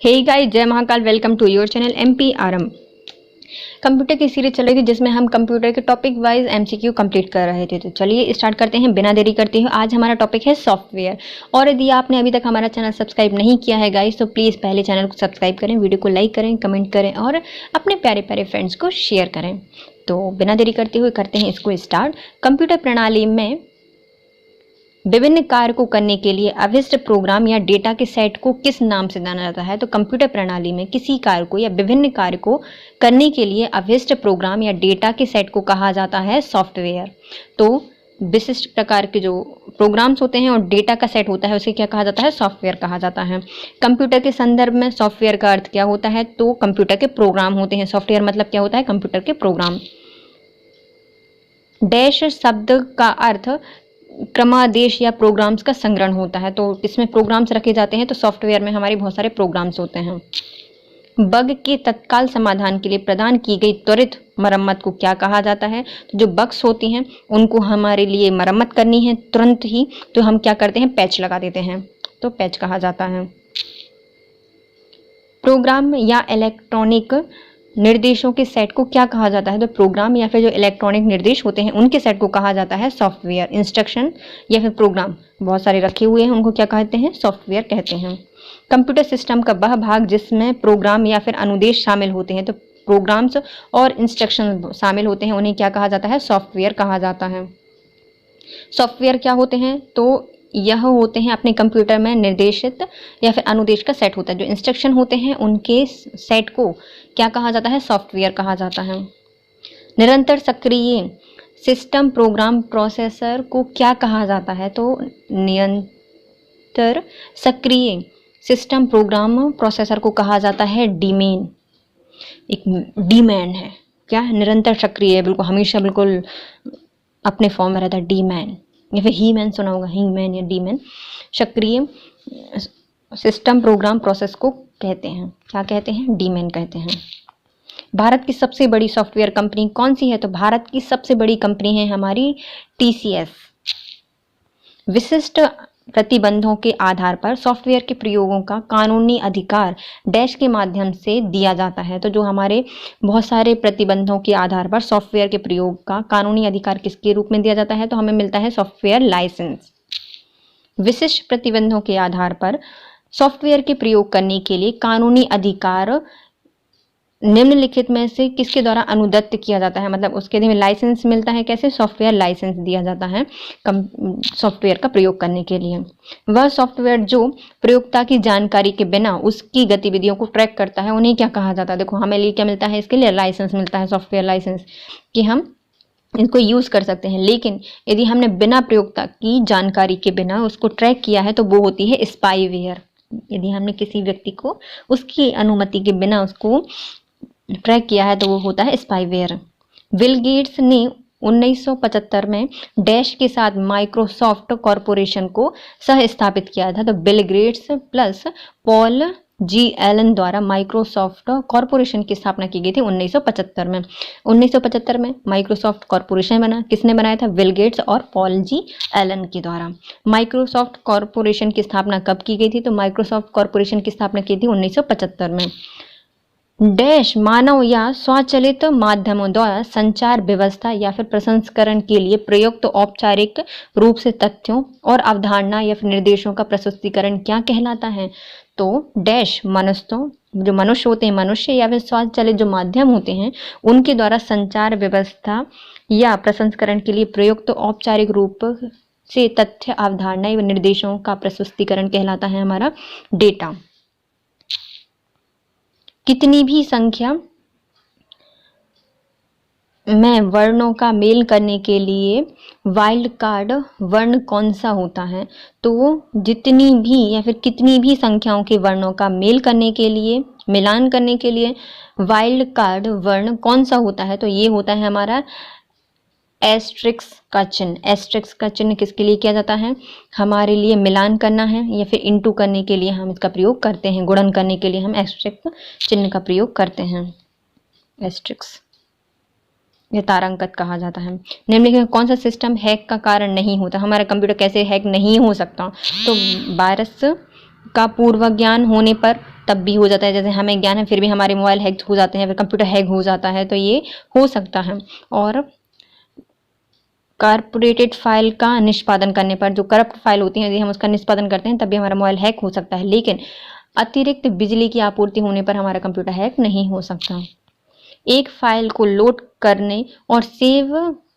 हे guys, जय Mahakal. Welcome to your channel MPRM। Computer की series चल रही थी जिसमें हम कंप्यूटर के टॉपिक वाइज MCQ कंप्लीट कर रहे थे। तो चलिए स्टार्ट करते हैं बिना देरी करते हुए। आज हमारा टॉपिक है सॉफ्टवेयर। और यदि आपने अभी तक हमारा चैनल सब्सक्राइब नहीं किया है गाइस, तो प्लीज़ पहले चैनल को सब्सक्राइब करें, वीडियो को लाइक करें, कमेंट करें और अपने प्यारे प्यारे फ्रेंड्स को शेयर करें। तो बिना देरी करते हुए करते हैं इसको स्टार्ट। कंप्यूटर प्रणाली में विभिन्न कार्य को करने के लिए अभीष्ट प्रोग्राम या डेटा के सेट को किस नाम से जाना जाता है? तो कंप्यूटर प्रणाली में किसी कार्य को या विभिन्न कार्य को करने के लिए अभीष्ट प्रोग्राम या डेटा के सेट को कहा जाता है सॉफ्टवेयर। तो विशिष्ट प्रकार के जो प्रोग्राम्स होते हैं और डेटा का सेट होता है उसे क्या कहा जाता है? सॉफ्टवेयर कहा जाता है। कंप्यूटर के संदर्भ में सॉफ्टवेयर का अर्थ क्या होता है? तो कंप्यूटर के प्रोग्राम होते हैं। सॉफ्टवेयर मतलब क्या होता है? कंप्यूटर के प्रोग्राम। डैश शब्द का अर्थ क्रमादेश या प्रोग्राम्स का संग्रहण होता है। तो इसमें प्रोग्राम्स रखे जाते हैं। तो सॉफ्टवेयर में हमारे बहुत सारे प्रोग्राम्स होते हैं। बग के तत्काल समाधान के लिए प्रदान की गई त्वरित मरम्मत को क्या कहा जाता है? तो जो बग्स होती हैं उनको हमारे लिए मरम्मत करनी है तुरंत ही, तो हम क्या करते हैं? पैच लगा देते हैं। तो पैच कहा जाता है। प्रोग्राम या इलेक्ट्रॉनिक निर्देशों के सेट को क्या कहा जाता है? तो प्रोग्राम या फिर जो इलेक्ट्रॉनिक निर्देश होते हैं उनके सेट को कहा जाता है सॉफ्टवेयर। इंस्ट्रक्शन या फिर प्रोग्राम बहुत सारे रखे हुए हैं, उनको क्या कहते हैं? सॉफ्टवेयर कहते हैं। कंप्यूटर सिस्टम का वह भाग जिसमें प्रोग्राम या फिर अनुदेश शामिल होते हैं, तो प्रोग्राम्स और इंस्ट्रक्शन शामिल होते हैं, उन्हें क्या कहा जाता है? सॉफ्टवेयर कहा जाता है। सॉफ्टवेयर क्या होते हैं? तो यह होते हैं अपने कंप्यूटर में निर्देशित या फिर अनुदेश का सेट होता है। जो इंस्ट्रक्शन होते हैं उनके सेट को क्या कहा जाता है? सॉफ्टवेयर कहा जाता है। निरंतर सक्रिय सिस्टम प्रोग्राम प्रोसेसर को क्या कहा जाता है? तो निरंतर सक्रिय सिस्टम प्रोग्राम प्रोसेसर को कहा जाता है डीमेन। एक डीमैन है क्या? निरंतर सक्रिय है, बिल्कुल हमेशा बिल्कुल अपने फॉर्म में रहता है, डीमैन। या फिर ही मैन सुना होगा, ही मैन या डी मैन। सक्रिय सिस्टम प्रोग्राम प्रोसेस को कहते हैं, क्या कहते हैं? डी मैन कहते हैं। भारत की सबसे बड़ी सॉफ्टवेयर कंपनी कौन सी है? तो भारत की सबसे बड़ी कंपनी है हमारी TCS। विशिष्ट प्रतिबंधों के आधार पर सॉफ्टवेयर के प्रयोगों का कानूनी अधिकार डैश के माध्यम से दिया जाता है। तो जो हमारे बहुत सारे प्रतिबंधों के आधार पर सॉफ्टवेयर के प्रयोग का कानूनी अधिकार किसके रूप में दिया जाता है? तो हमें मिलता है सॉफ्टवेयर लाइसेंस। विशिष्ट प्रतिबंधों के आधार पर सॉफ्टवेयर के प्रयोग करने के लिए कानूनी अधिकार निम्नलिखित में से किसके द्वारा अनुदत्त किया जाता है? मतलब उसके लिए लाइसेंस मिलता है। कैसे? सॉफ्टवेयर लाइसेंस दिया जाता है सॉफ्टवेयर का प्रयोग करने के लिए। वह सॉफ्टवेयर जो प्रयोक्ता की जानकारी के बिना उसकी गतिविधियों को ट्रैक करता है, उन्हें क्या कहा जाता है? देखो हमें लिए क्या मिलता है? इसके लिए लाइसेंस मिलता है, सॉफ्टवेयर लाइसेंस, कि हम इसको यूज़ कर सकते हैं। लेकिन यदि हमने बिना प्रयोक्ता की जानकारी के बिना उसको ट्रैक किया है तो वो होती है स्पाईवेयर। यदि हमने किसी व्यक्ति को उसकी अनुमति के बिना उसको ट्रैक किया है तो वो होता है स्पाईवेयर। बिल गेट्स ने 1975 में डैश के साथ माइक्रोसॉफ्ट कॉरपोरेशन को सह स्थापित किया था। तो बिल गेट्स प्लस पॉल जी एलन द्वारा माइक्रोसॉफ्ट कॉरपोरेशन की स्थापना की गई थी 1975 में। 1975 में माइक्रोसॉफ्ट कॉरपोरेशन बना। किसने बनाया था? बिल गेट्स और पॉल जी एलन के द्वारा। माइक्रोसॉफ्ट कॉरपोरेशन की स्थापना कब की गई थी? तो माइक्रोसॉफ्ट कॉरपोरेशन की स्थापना की थी 1975 में। डैश मानव या स्वचालित माध्यमों द्वारा संचार व्यवस्था या फिर प्रसंस्करण के लिए प्रयुक्त औपचारिक रूप से तथ्यों और अवधारणा या फिर निर्देशों का प्रस्तुतिकरण क्या कहलाता है? तो डैश मनुष्यों, जो मनुष्य होते हैं, मनुष्य या फिर स्वचालित जो माध्यम होते हैं उनके द्वारा संचार व्यवस्था या प्रसंस्करण के लिए प्रयुक्त औपचारिक रूप से तथ्य, अवधारणा या निर्देशों का प्रस्तुतिकरण कहलाता है हमारा डेटा। कितनी भी संख्या में वर्णों का मेल करने के लिए वाइल्ड कार्ड वर्ण कौन सा होता है? तो जितनी भी या फिर कितनी भी संख्याओं के वर्णों का मेल करने के लिए, मिलान करने के लिए वाइल्ड कार्ड वर्ण कौन सा होता है? तो ये होता है हमारा एस्ट्रिक्स का चिन्ह। एस्ट्रिक्स का चिन्ह किसके लिए किया जाता है? हमारे लिए मिलान करना है या फिर इंटू करने के लिए हम इसका प्रयोग करते हैं। गुणन करने के लिए हम एस्ट्रिक्स चिन्ह का प्रयोग करते हैं। एस्ट्रिक्स या तारांकित कहा जाता है। निम्नलिखित कौन सा सिस्टम हैक का कारण नहीं होता? हमारा कंप्यूटर कैसे हैक नहीं हो सकता? तो वायरस का पूर्व ज्ञान होने पर तब भी हो जाता है, जैसे हमें ज्ञान है फिर भी हमारे मोबाइल हैक हो जाते हैं, फिर कंप्यूटर हैक हो जाता है, तो ये हो सकता है। और कारपोरेटेड फाइल का निष्पादन करने पर, जो करप्ट फाइल होती है यदि हम उसका निष्पादन करते हैं तब भी हमारा मोबाइल हैक हो सकता है, लेकिन अतिरिक्त बिजली की आपूर्ति होने पर हमारा कंप्यूटर हैक नहीं हो सकता। एक फाइल को लोड करने और सेव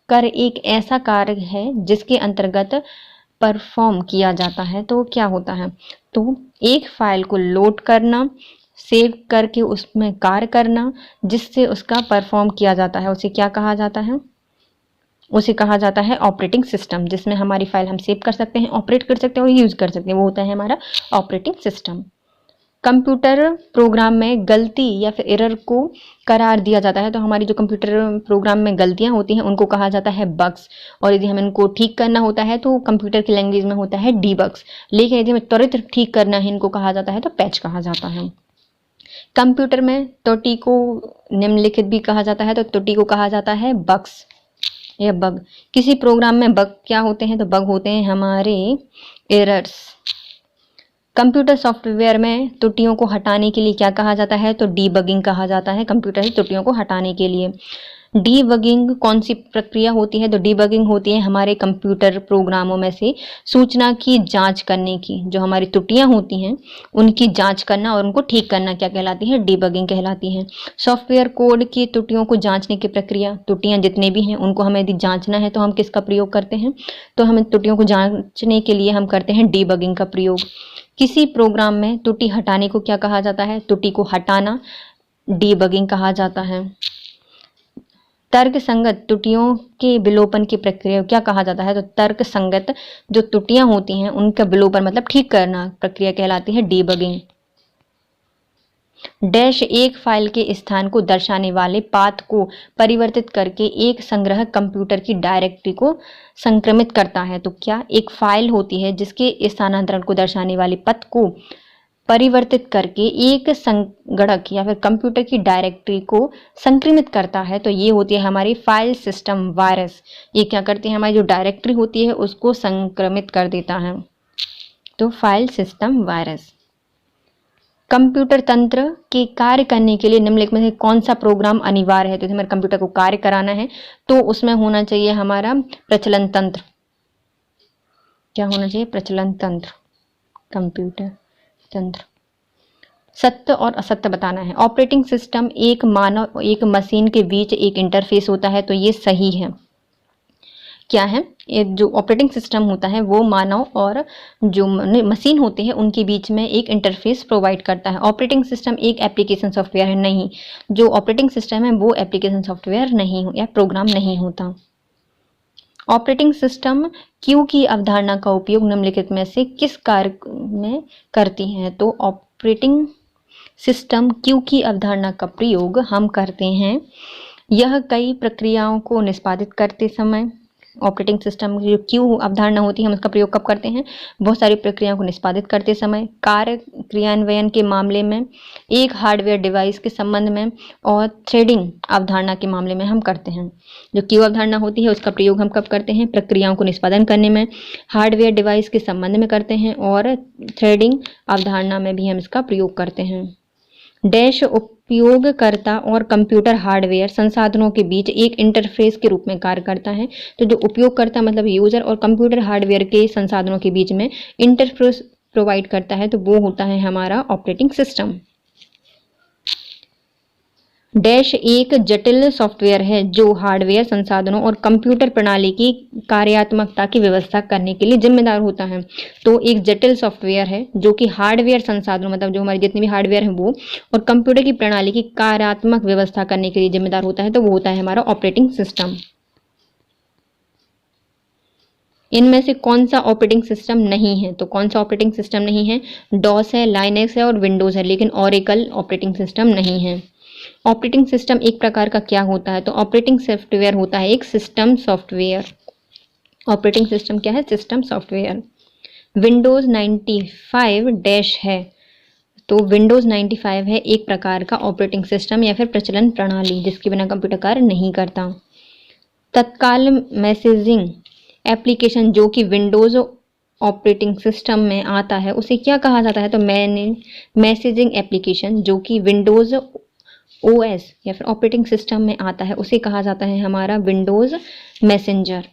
कर एक ऐसा कार्य है जिसके अंतर्गत परफॉर्म किया जाता है, तो क्या होता है? तो एक फाइल को लोड करना, सेव करके उसमें कार्य करना जिससे उसका परफॉर्म किया जाता है, उसे क्या कहा जाता है? उसे कहा जाता है ऑपरेटिंग सिस्टम, जिसमें हमारी फाइल हम सेव कर सकते हैं, ऑपरेट कर सकते हैं और यूज कर सकते हैं, वो होता है हमारा ऑपरेटिंग सिस्टम। कंप्यूटर प्रोग्राम में गलती या फिर एरर को करार दिया जाता है, तो हमारी जो कंप्यूटर प्रोग्राम में गलतियां होती हैं उनको कहा जाता है बग्स, और यदि हमें इनको ठीक करना होता है तो कंप्यूटर की लैंग्वेज में होता है डीबग्स, लेकिन यदि हमें त्वरित ठीक करना है इनको कहा जाता है तो पैच कहा जाता है। कंप्यूटर में त्रुटि को निम्नलिखित भी कहा जाता है, तो त्रुटि को कहा जाता है बग्स या बग। किसी प्रोग्राम में बग क्या होते हैं? तो बग होते हैं हमारे एरर्स। कंप्यूटर सॉफ्टवेयर में त्रुटियों को हटाने के लिए क्या कहा जाता है? तो डीबगिंग कहा जाता है कंप्यूटर की त्रुटियों को हटाने के लिए। डीबगिंग कौन सी प्रक्रिया होती है? तो डीबगिंग होती है हमारे कंप्यूटर प्रोग्रामों में से सूचना की जांच करने की, जो हमारी त्रुटियां होती हैं उनकी जांच करना और उनको ठीक करना क्या कहलाती है? डीबगिंग कहलाती है। सॉफ्टवेयर कोड की त्रुटियों को जांचने की प्रक्रिया, त्रुटियां जितने भी हैं उनको हमें यदि जांचना है तो हम किसका प्रयोग करते हैं? तो हमें त्रुटियों को जांचने के लिए हम करते हैं डीबगिंग का प्रयोग। किसी प्रोग्राम में त्रुटि हटाने को क्या कहा जाता है? त्रुटि को हटाना डीबगिंग कहा जाता है। तर्क संगत त्रुटियों के विलोपन की प्रक्रिया क्या कहा जाता है? तो तर्क संगत जो त्रुटियां होती हैं उनका विलोपन मतलब ठीक करना प्रक्रिया कहलाती है डीबगिंग। डैश एक फाइल के स्थान को दर्शाने वाले पाथ को परिवर्तित करके एक संग्रह कंप्यूटर की डायरेक्टरी को संक्रमित करता है, तो क्या एक फाइल होती है जिसके स्थानांतरण को दर्शाने वाले पथ को परिवर्तित करके एक संगणक या फिर कंप्यूटर की डायरेक्टरी को संक्रमित करता है, तो ये होती है हमारी फाइल सिस्टम वायरस। ये क्या करती है? हमारी जो डायरेक्टरी होती है उसको संक्रमित कर देता है, तो फाइल सिस्टम वायरस। कंप्यूटर तंत्र के कार्य करने के लिए निम्नलिखित में से कौन सा प्रोग्राम अनिवार्य है? तो हमारे कंप्यूटर को कार्य कराना है तो उसमें होना चाहिए हमारा प्रचलन तंत्र। क्या होना चाहिए? प्रचलन तंत्र, कंप्यूटर तंत्र। सत्य और असत्य बताना है। ऑपरेटिंग सिस्टम एक मानव एक मशीन के बीच एक इंटरफेस होता है, तो ये सही है। क्या है? जो ऑपरेटिंग सिस्टम होता है वो मानव और जो मशीन होते हैं उनके बीच में एक इंटरफेस प्रोवाइड करता है। ऑपरेटिंग सिस्टम एक एप्लीकेशन सॉफ्टवेयर है नहीं, जो ऑपरेटिंग सिस्टम है वो एप्लीकेशन सॉफ्टवेयर नहीं या प्रोग्राम नहीं होता। ऑपरेटिंग सिस्टम क्यू की अवधारणा का उपयोग निम्नलिखित में से किस कार्य में करती है? तो ऑपरेटिंग सिस्टम क्यू की अवधारणा का प्रयोग हम करते हैं, यह कई प्रक्रियाओं को निष्पादित करते समय। ऑपरेटिंग सिस्टम की जो क्यू अवधारणा होती है हम उसका प्रयोग कब करते हैं? बहुत सारी प्रक्रियाओं को निष्पादित करते समय, कार्य क्रियान्वयन के मामले में, एक हार्डवेयर डिवाइस के संबंध में और थ्रेडिंग अवधारणा के मामले में हम करते हैं। जो क्यू अवधारणा होती है उसका प्रयोग हम कब करते हैं? प्रक्रियाओं को निष्पादन करने में, हार्डवेयर डिवाइस के संबंध में करते हैं और थ्रेडिंग अवधारणा में भी हम इसका प्रयोग करते हैं। डैश उपयोगकर्ता और कंप्यूटर हार्डवेयर संसाधनों के बीच एक इंटरफेस के रूप में कार्य करता है, तो जो उपयोगकर्ता मतलब यूजर और कंप्यूटर हार्डवेयर के संसाधनों के बीच में इंटरफेस प्रोवाइड करता है, तो वो होता है हमारा ऑपरेटिंग सिस्टम। डैश एक जटिल सॉफ्टवेयर है जो हार्डवेयर संसाधनों और कंप्यूटर प्रणाली की कार्यात्मकता की व्यवस्था करने के लिए जिम्मेदार होता है। तो एक जटिल सॉफ्टवेयर है जो कि हार्डवेयर संसाधनों मतलब जो हमारे जितने भी हार्डवेयर हैं वो और कंप्यूटर की प्रणाली की कार्यात्मक व्यवस्था करने के लिए जिम्मेदार होता है, तो वो होता है हमारा ऑपरेटिंग सिस्टम। इनमें से कौन सा ऑपरेटिंग सिस्टम नहीं है? तो कौन सा ऑपरेटिंग सिस्टम नहीं है? डॉस है, लाइनेक्स है और विंडोज है, लेकिन ओरेकल ऑपरेटिंग सिस्टम नहीं है। ऑपरेटिंग सिस्टम एक प्रकार का क्या होता है? तो ऑपरेटिंग सॉफ्टवेयर होता है एक सिस्टम सॉफ्टवेयर। ऑपरेटिंग सिस्टम क्या है? System software. विंडोज 95 डैश है, तो विंडोज 95 है एक प्रकार का ऑपरेटिंग सिस्टम या फिर प्रचलन प्रणाली जिसके बिना कंप्यूटर कार्य नहीं करता। तत्काल मैसेजिंग एप्लीकेशन जो कि विंडोज ऑपरेटिंग सिस्टम में आता है उसे क्या कहा जाता है? तो मैसेजिंग एप्लीकेशन जो कि विंडोज़ ओएस या फिर ऑपरेटिंग सिस्टम में आता है उसे कहा जाता है हमारा विंडोज़ मैसेंजर।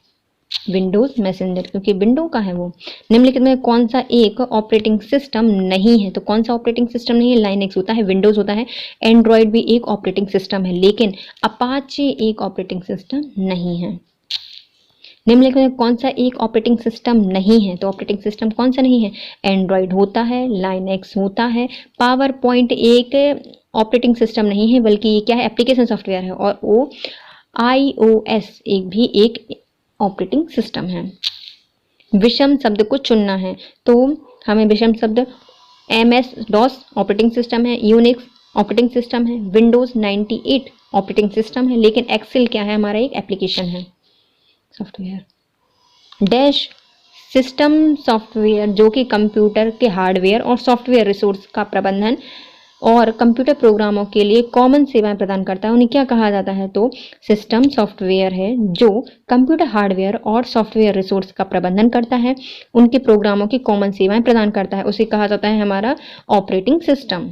विंडोज़ मैसेंजर क्योंकि विंडो का है वो। निम्नलिखित में कौन सा एक ऑपरेटिंग सिस्टम नहीं है? तो कौन सा ऑपरेटिंग सिस्टम नहीं है? लाइनेक्स होता है, विंडोज़ होता है, एंड्रॉयड भी एक ऑपरेटिंग सिस्टम है, लेकिन अपाचे एक ऑपरेटिंग सिस्टम नहीं है। निम्नलिखित में कौन सा एक ऑपरेटिंग सिस्टम नहीं है? तो ऑपरेटिंग सिस्टम कौन सा नहीं है? एंड्रॉयड होता है, लाइनेक्स होता है, पावर पॉइंट एक ऑपरेटिंग सिस्टम नहीं है बल्कि ये क्या है? एप्लीकेशन सॉफ्टवेयर है, और वो iOS एक भी एक ऑपरेटिंग सिस्टम है। विषम शब्द को चुनना है तो हमें विषम शब्द MS DOS ऑपरेटिंग सिस्टम है, यूनिक्स ऑपरेटिंग सिस्टम है, विंडोज़ 98 ऑपरेटिंग सिस्टम है, लेकिन एक्सेल क्या है? हमारा एक एप्लीकेशन है सॉफ्टवेयर। डैश सिस्टम सॉफ्टवेयर जो कि कंप्यूटर के हार्डवेयर और सॉफ्टवेयर रिसोर्स का प्रबंधन और कंप्यूटर प्रोग्रामों के लिए कॉमन सेवाएं प्रदान करता है, उन्हें क्या कहा जाता है? तो सिस्टम सॉफ्टवेयर है जो कंप्यूटर हार्डवेयर और सॉफ्टवेयर रिसोर्स का प्रबंधन करता है, उनके प्रोग्रामों की कॉमन सेवाएं प्रदान करता है, उसे कहा जाता है हमारा ऑपरेटिंग सिस्टम।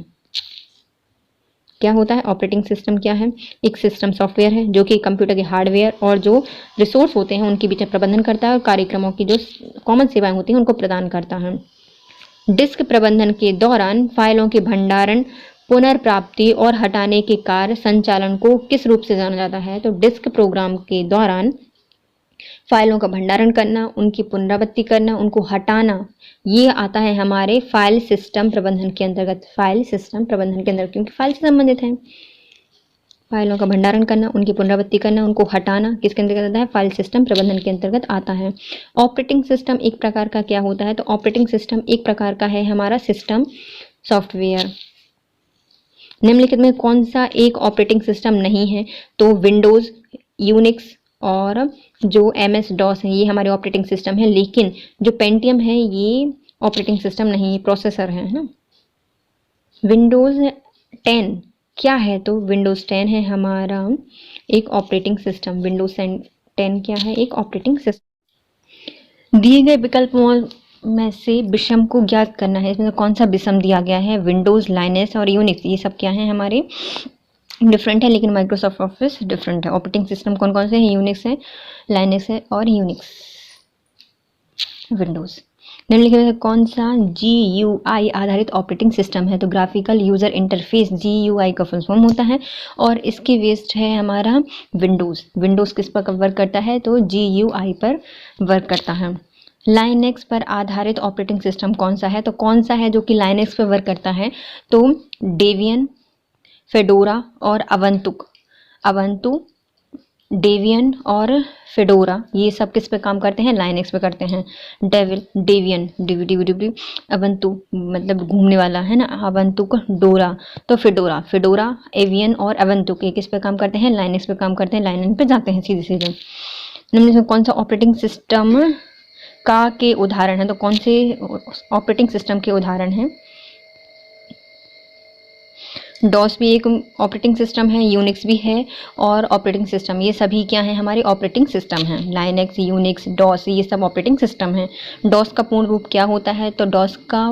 क्या होता है? ऑपरेटिंग सिस्टम क्या है? एक सिस्टम सॉफ्टवेयर है जो कि कंप्यूटर के हार्डवेयर और जो रिसोर्स होते हैं उनके बीच में प्रबंधन करता है और कार्यक्रमों की जो कॉमन सेवाएं होती हैं उनको प्रदान करता है। डिस्क प्रबंधन के दौरान फाइलों के भंडारण, पुनर्प्राप्ति और हटाने के कार्य संचालन को किस रूप से जाना जाता है? तो डिस्क प्रोग्राम के दौरान फाइलों का भंडारण करना, उनकी पुनरावृत्ति करना, उनको हटाना, ये आता है हमारे फाइल सिस्टम प्रबंधन के अंतर्गत। फाइल सिस्टम प्रबंधन के अंतर्गत क्योंकि फाइल से संबंधित है। फाइलों का भंडारण करना, उनकी पुनरावृत्ति करना, उनको हटाना किसके अंतर्गत आता है? फाइल सिस्टम प्रबंधन के अंतर्गत आता है। ऑपरेटिंग सिस्टम एक प्रकार का क्या होता है? तो ऑपरेटिंग सिस्टम एक प्रकार का है हमारा सिस्टम सॉफ्टवेयर। निम्नलिखित में कौन सा एक ऑपरेटिंग सिस्टम नहीं है? तो विंडोज़, यूनिक्स और जो MS DOS है ये हमारे ऑपरेटिंग सिस्टम है, लेकिन जो पेंटियम है ये ऑपरेटिंग सिस्टम नहीं, ये प्रोसेसर है ना। विंडोज़ 10 क्या है? तो विंडोज़ 10 है हमारा एक ऑपरेटिंग सिस्टम। विंडोज़ 10 क्या है? एक ऑपरेटिंग सिस्टम। दिए गए विकल्पों में से विषम को ज्ञात करना है। इसमें कौन सा विषम दिया गया है? विंडोज़, लाइनेक्स और यूनिक्स, ये सब क्या है? हमारे डिफरेंट है, लेकिन माइक्रोसॉफ्ट ऑफिस डिफरेंट है। ऑपरेटिंग सिस्टम कौन कौन से हैं? यूनिक्स है, लाइनेक्स है और यूनिक्स, विंडोज़। निम्नलिखित में कौन सा GUI आधारित ऑपरेटिंग सिस्टम है? तो ग्राफिकल यूजर इंटरफेस GUI का फुल फॉर्म होता है और इसकी बेस्ड है हमारा विंडोज़। विंडोज़ किस पर वर्क करता है? तो GUI पर वर्क करता है। लाइनेक्स पर आधारित ऑपरेटिंग सिस्टम कौन सा है? तो कौन सा है जो कि लाइनेक्स पर वर्क करता है? तो डेबियन, फेडोरा और अवंतु, डेबियन और फेडोरा, ये सब किस पे काम करते हैं? लाइनेक्स पे करते हैं। डेबियन DVD, अवंतु मतलब घूमने वाला है ना, अवंतु को डोरा, तो फेडोरा, एवियन और अवंतु के किस पे काम करते हैं? लाइनेक्स पे काम करते हैं, लाइनेक्स पे जाते हैं सीधे सीधे। निम्न में कौन सा ऑपरेटिंग सिस्टम का के उदाहरण है? तो कौन से ऑपरेटिंग सिस्टम के उदाहरण हैं? डॉस भी एक ऑपरेटिंग सिस्टम है, यूनिक्स भी है और ऑपरेटिंग सिस्टम, ये सभी क्या है? हमारे ऑपरेटिंग सिस्टम हैं। लाइनेक्स, यूनिक्स, डॉस ये सब ऑपरेटिंग सिस्टम हैं। डॉस का पूर्ण रूप क्या होता है? तो डॉस का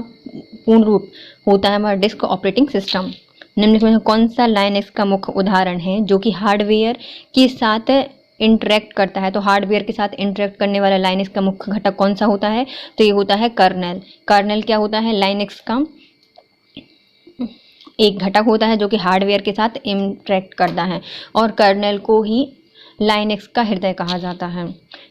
पूर्ण रूप होता है हमारा डिस्क ऑपरेटिंग सिस्टम। निम्नलिखित में कौन सा लाइनेक्स का मुख्य उदाहरण है जो कि हार्डवेयर के साथ इंटरेक्ट करता है? तो हार्डवेयर के साथ इंटरेक्ट करने वाला लाइनेक्स का मुख्य घटक कौन सा होता है? तो ये होता है कर्नेल। कर्नेल क्या होता है? लाइनेक्स का एक घटक होता है जो कि हार्डवेयर के साथ इंटरेक्ट करता है और कर्नेल को ही लाइनेक्स का हृदय कहा जाता है।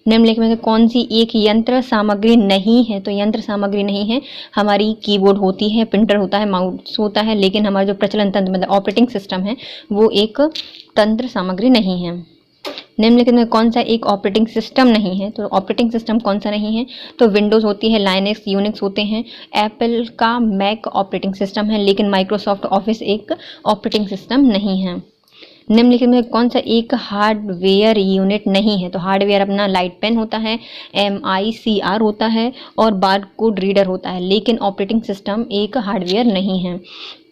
निम्नलिखित में कौन सी एक यंत्र सामग्री नहीं है? तो यंत्र सामग्री नहीं है हमारी कीबोर्ड होती है, प्रिंटर होता है, माउस होता है, लेकिन हमारा जो प्रचलन तंत्र मतलब ऑपरेटिंग सिस्टम है वो एक तंत्र सामग्री नहीं है। निम्नलिखित में कौन सा एक ऑपरेटिंग सिस्टम नहीं है? तो ऑपरेटिंग सिस्टम कौन सा नहीं है? तो विंडोज़ होती है, लाइनेक्स, यूनिक्स होते हैं, एप्पल का मैक ऑपरेटिंग सिस्टम है, लेकिन माइक्रोसॉफ्ट ऑफिस एक ऑपरेटिंग सिस्टम नहीं है। निम्नलिखित में कौन सा एक हार्डवेयर यूनिट नहीं है? तो हार्डवेयर अपना लाइट पेन होता है, MICR होता है और बारकोड रीडर होता है, लेकिन ऑपरेटिंग सिस्टम एक हार्डवेयर नहीं है।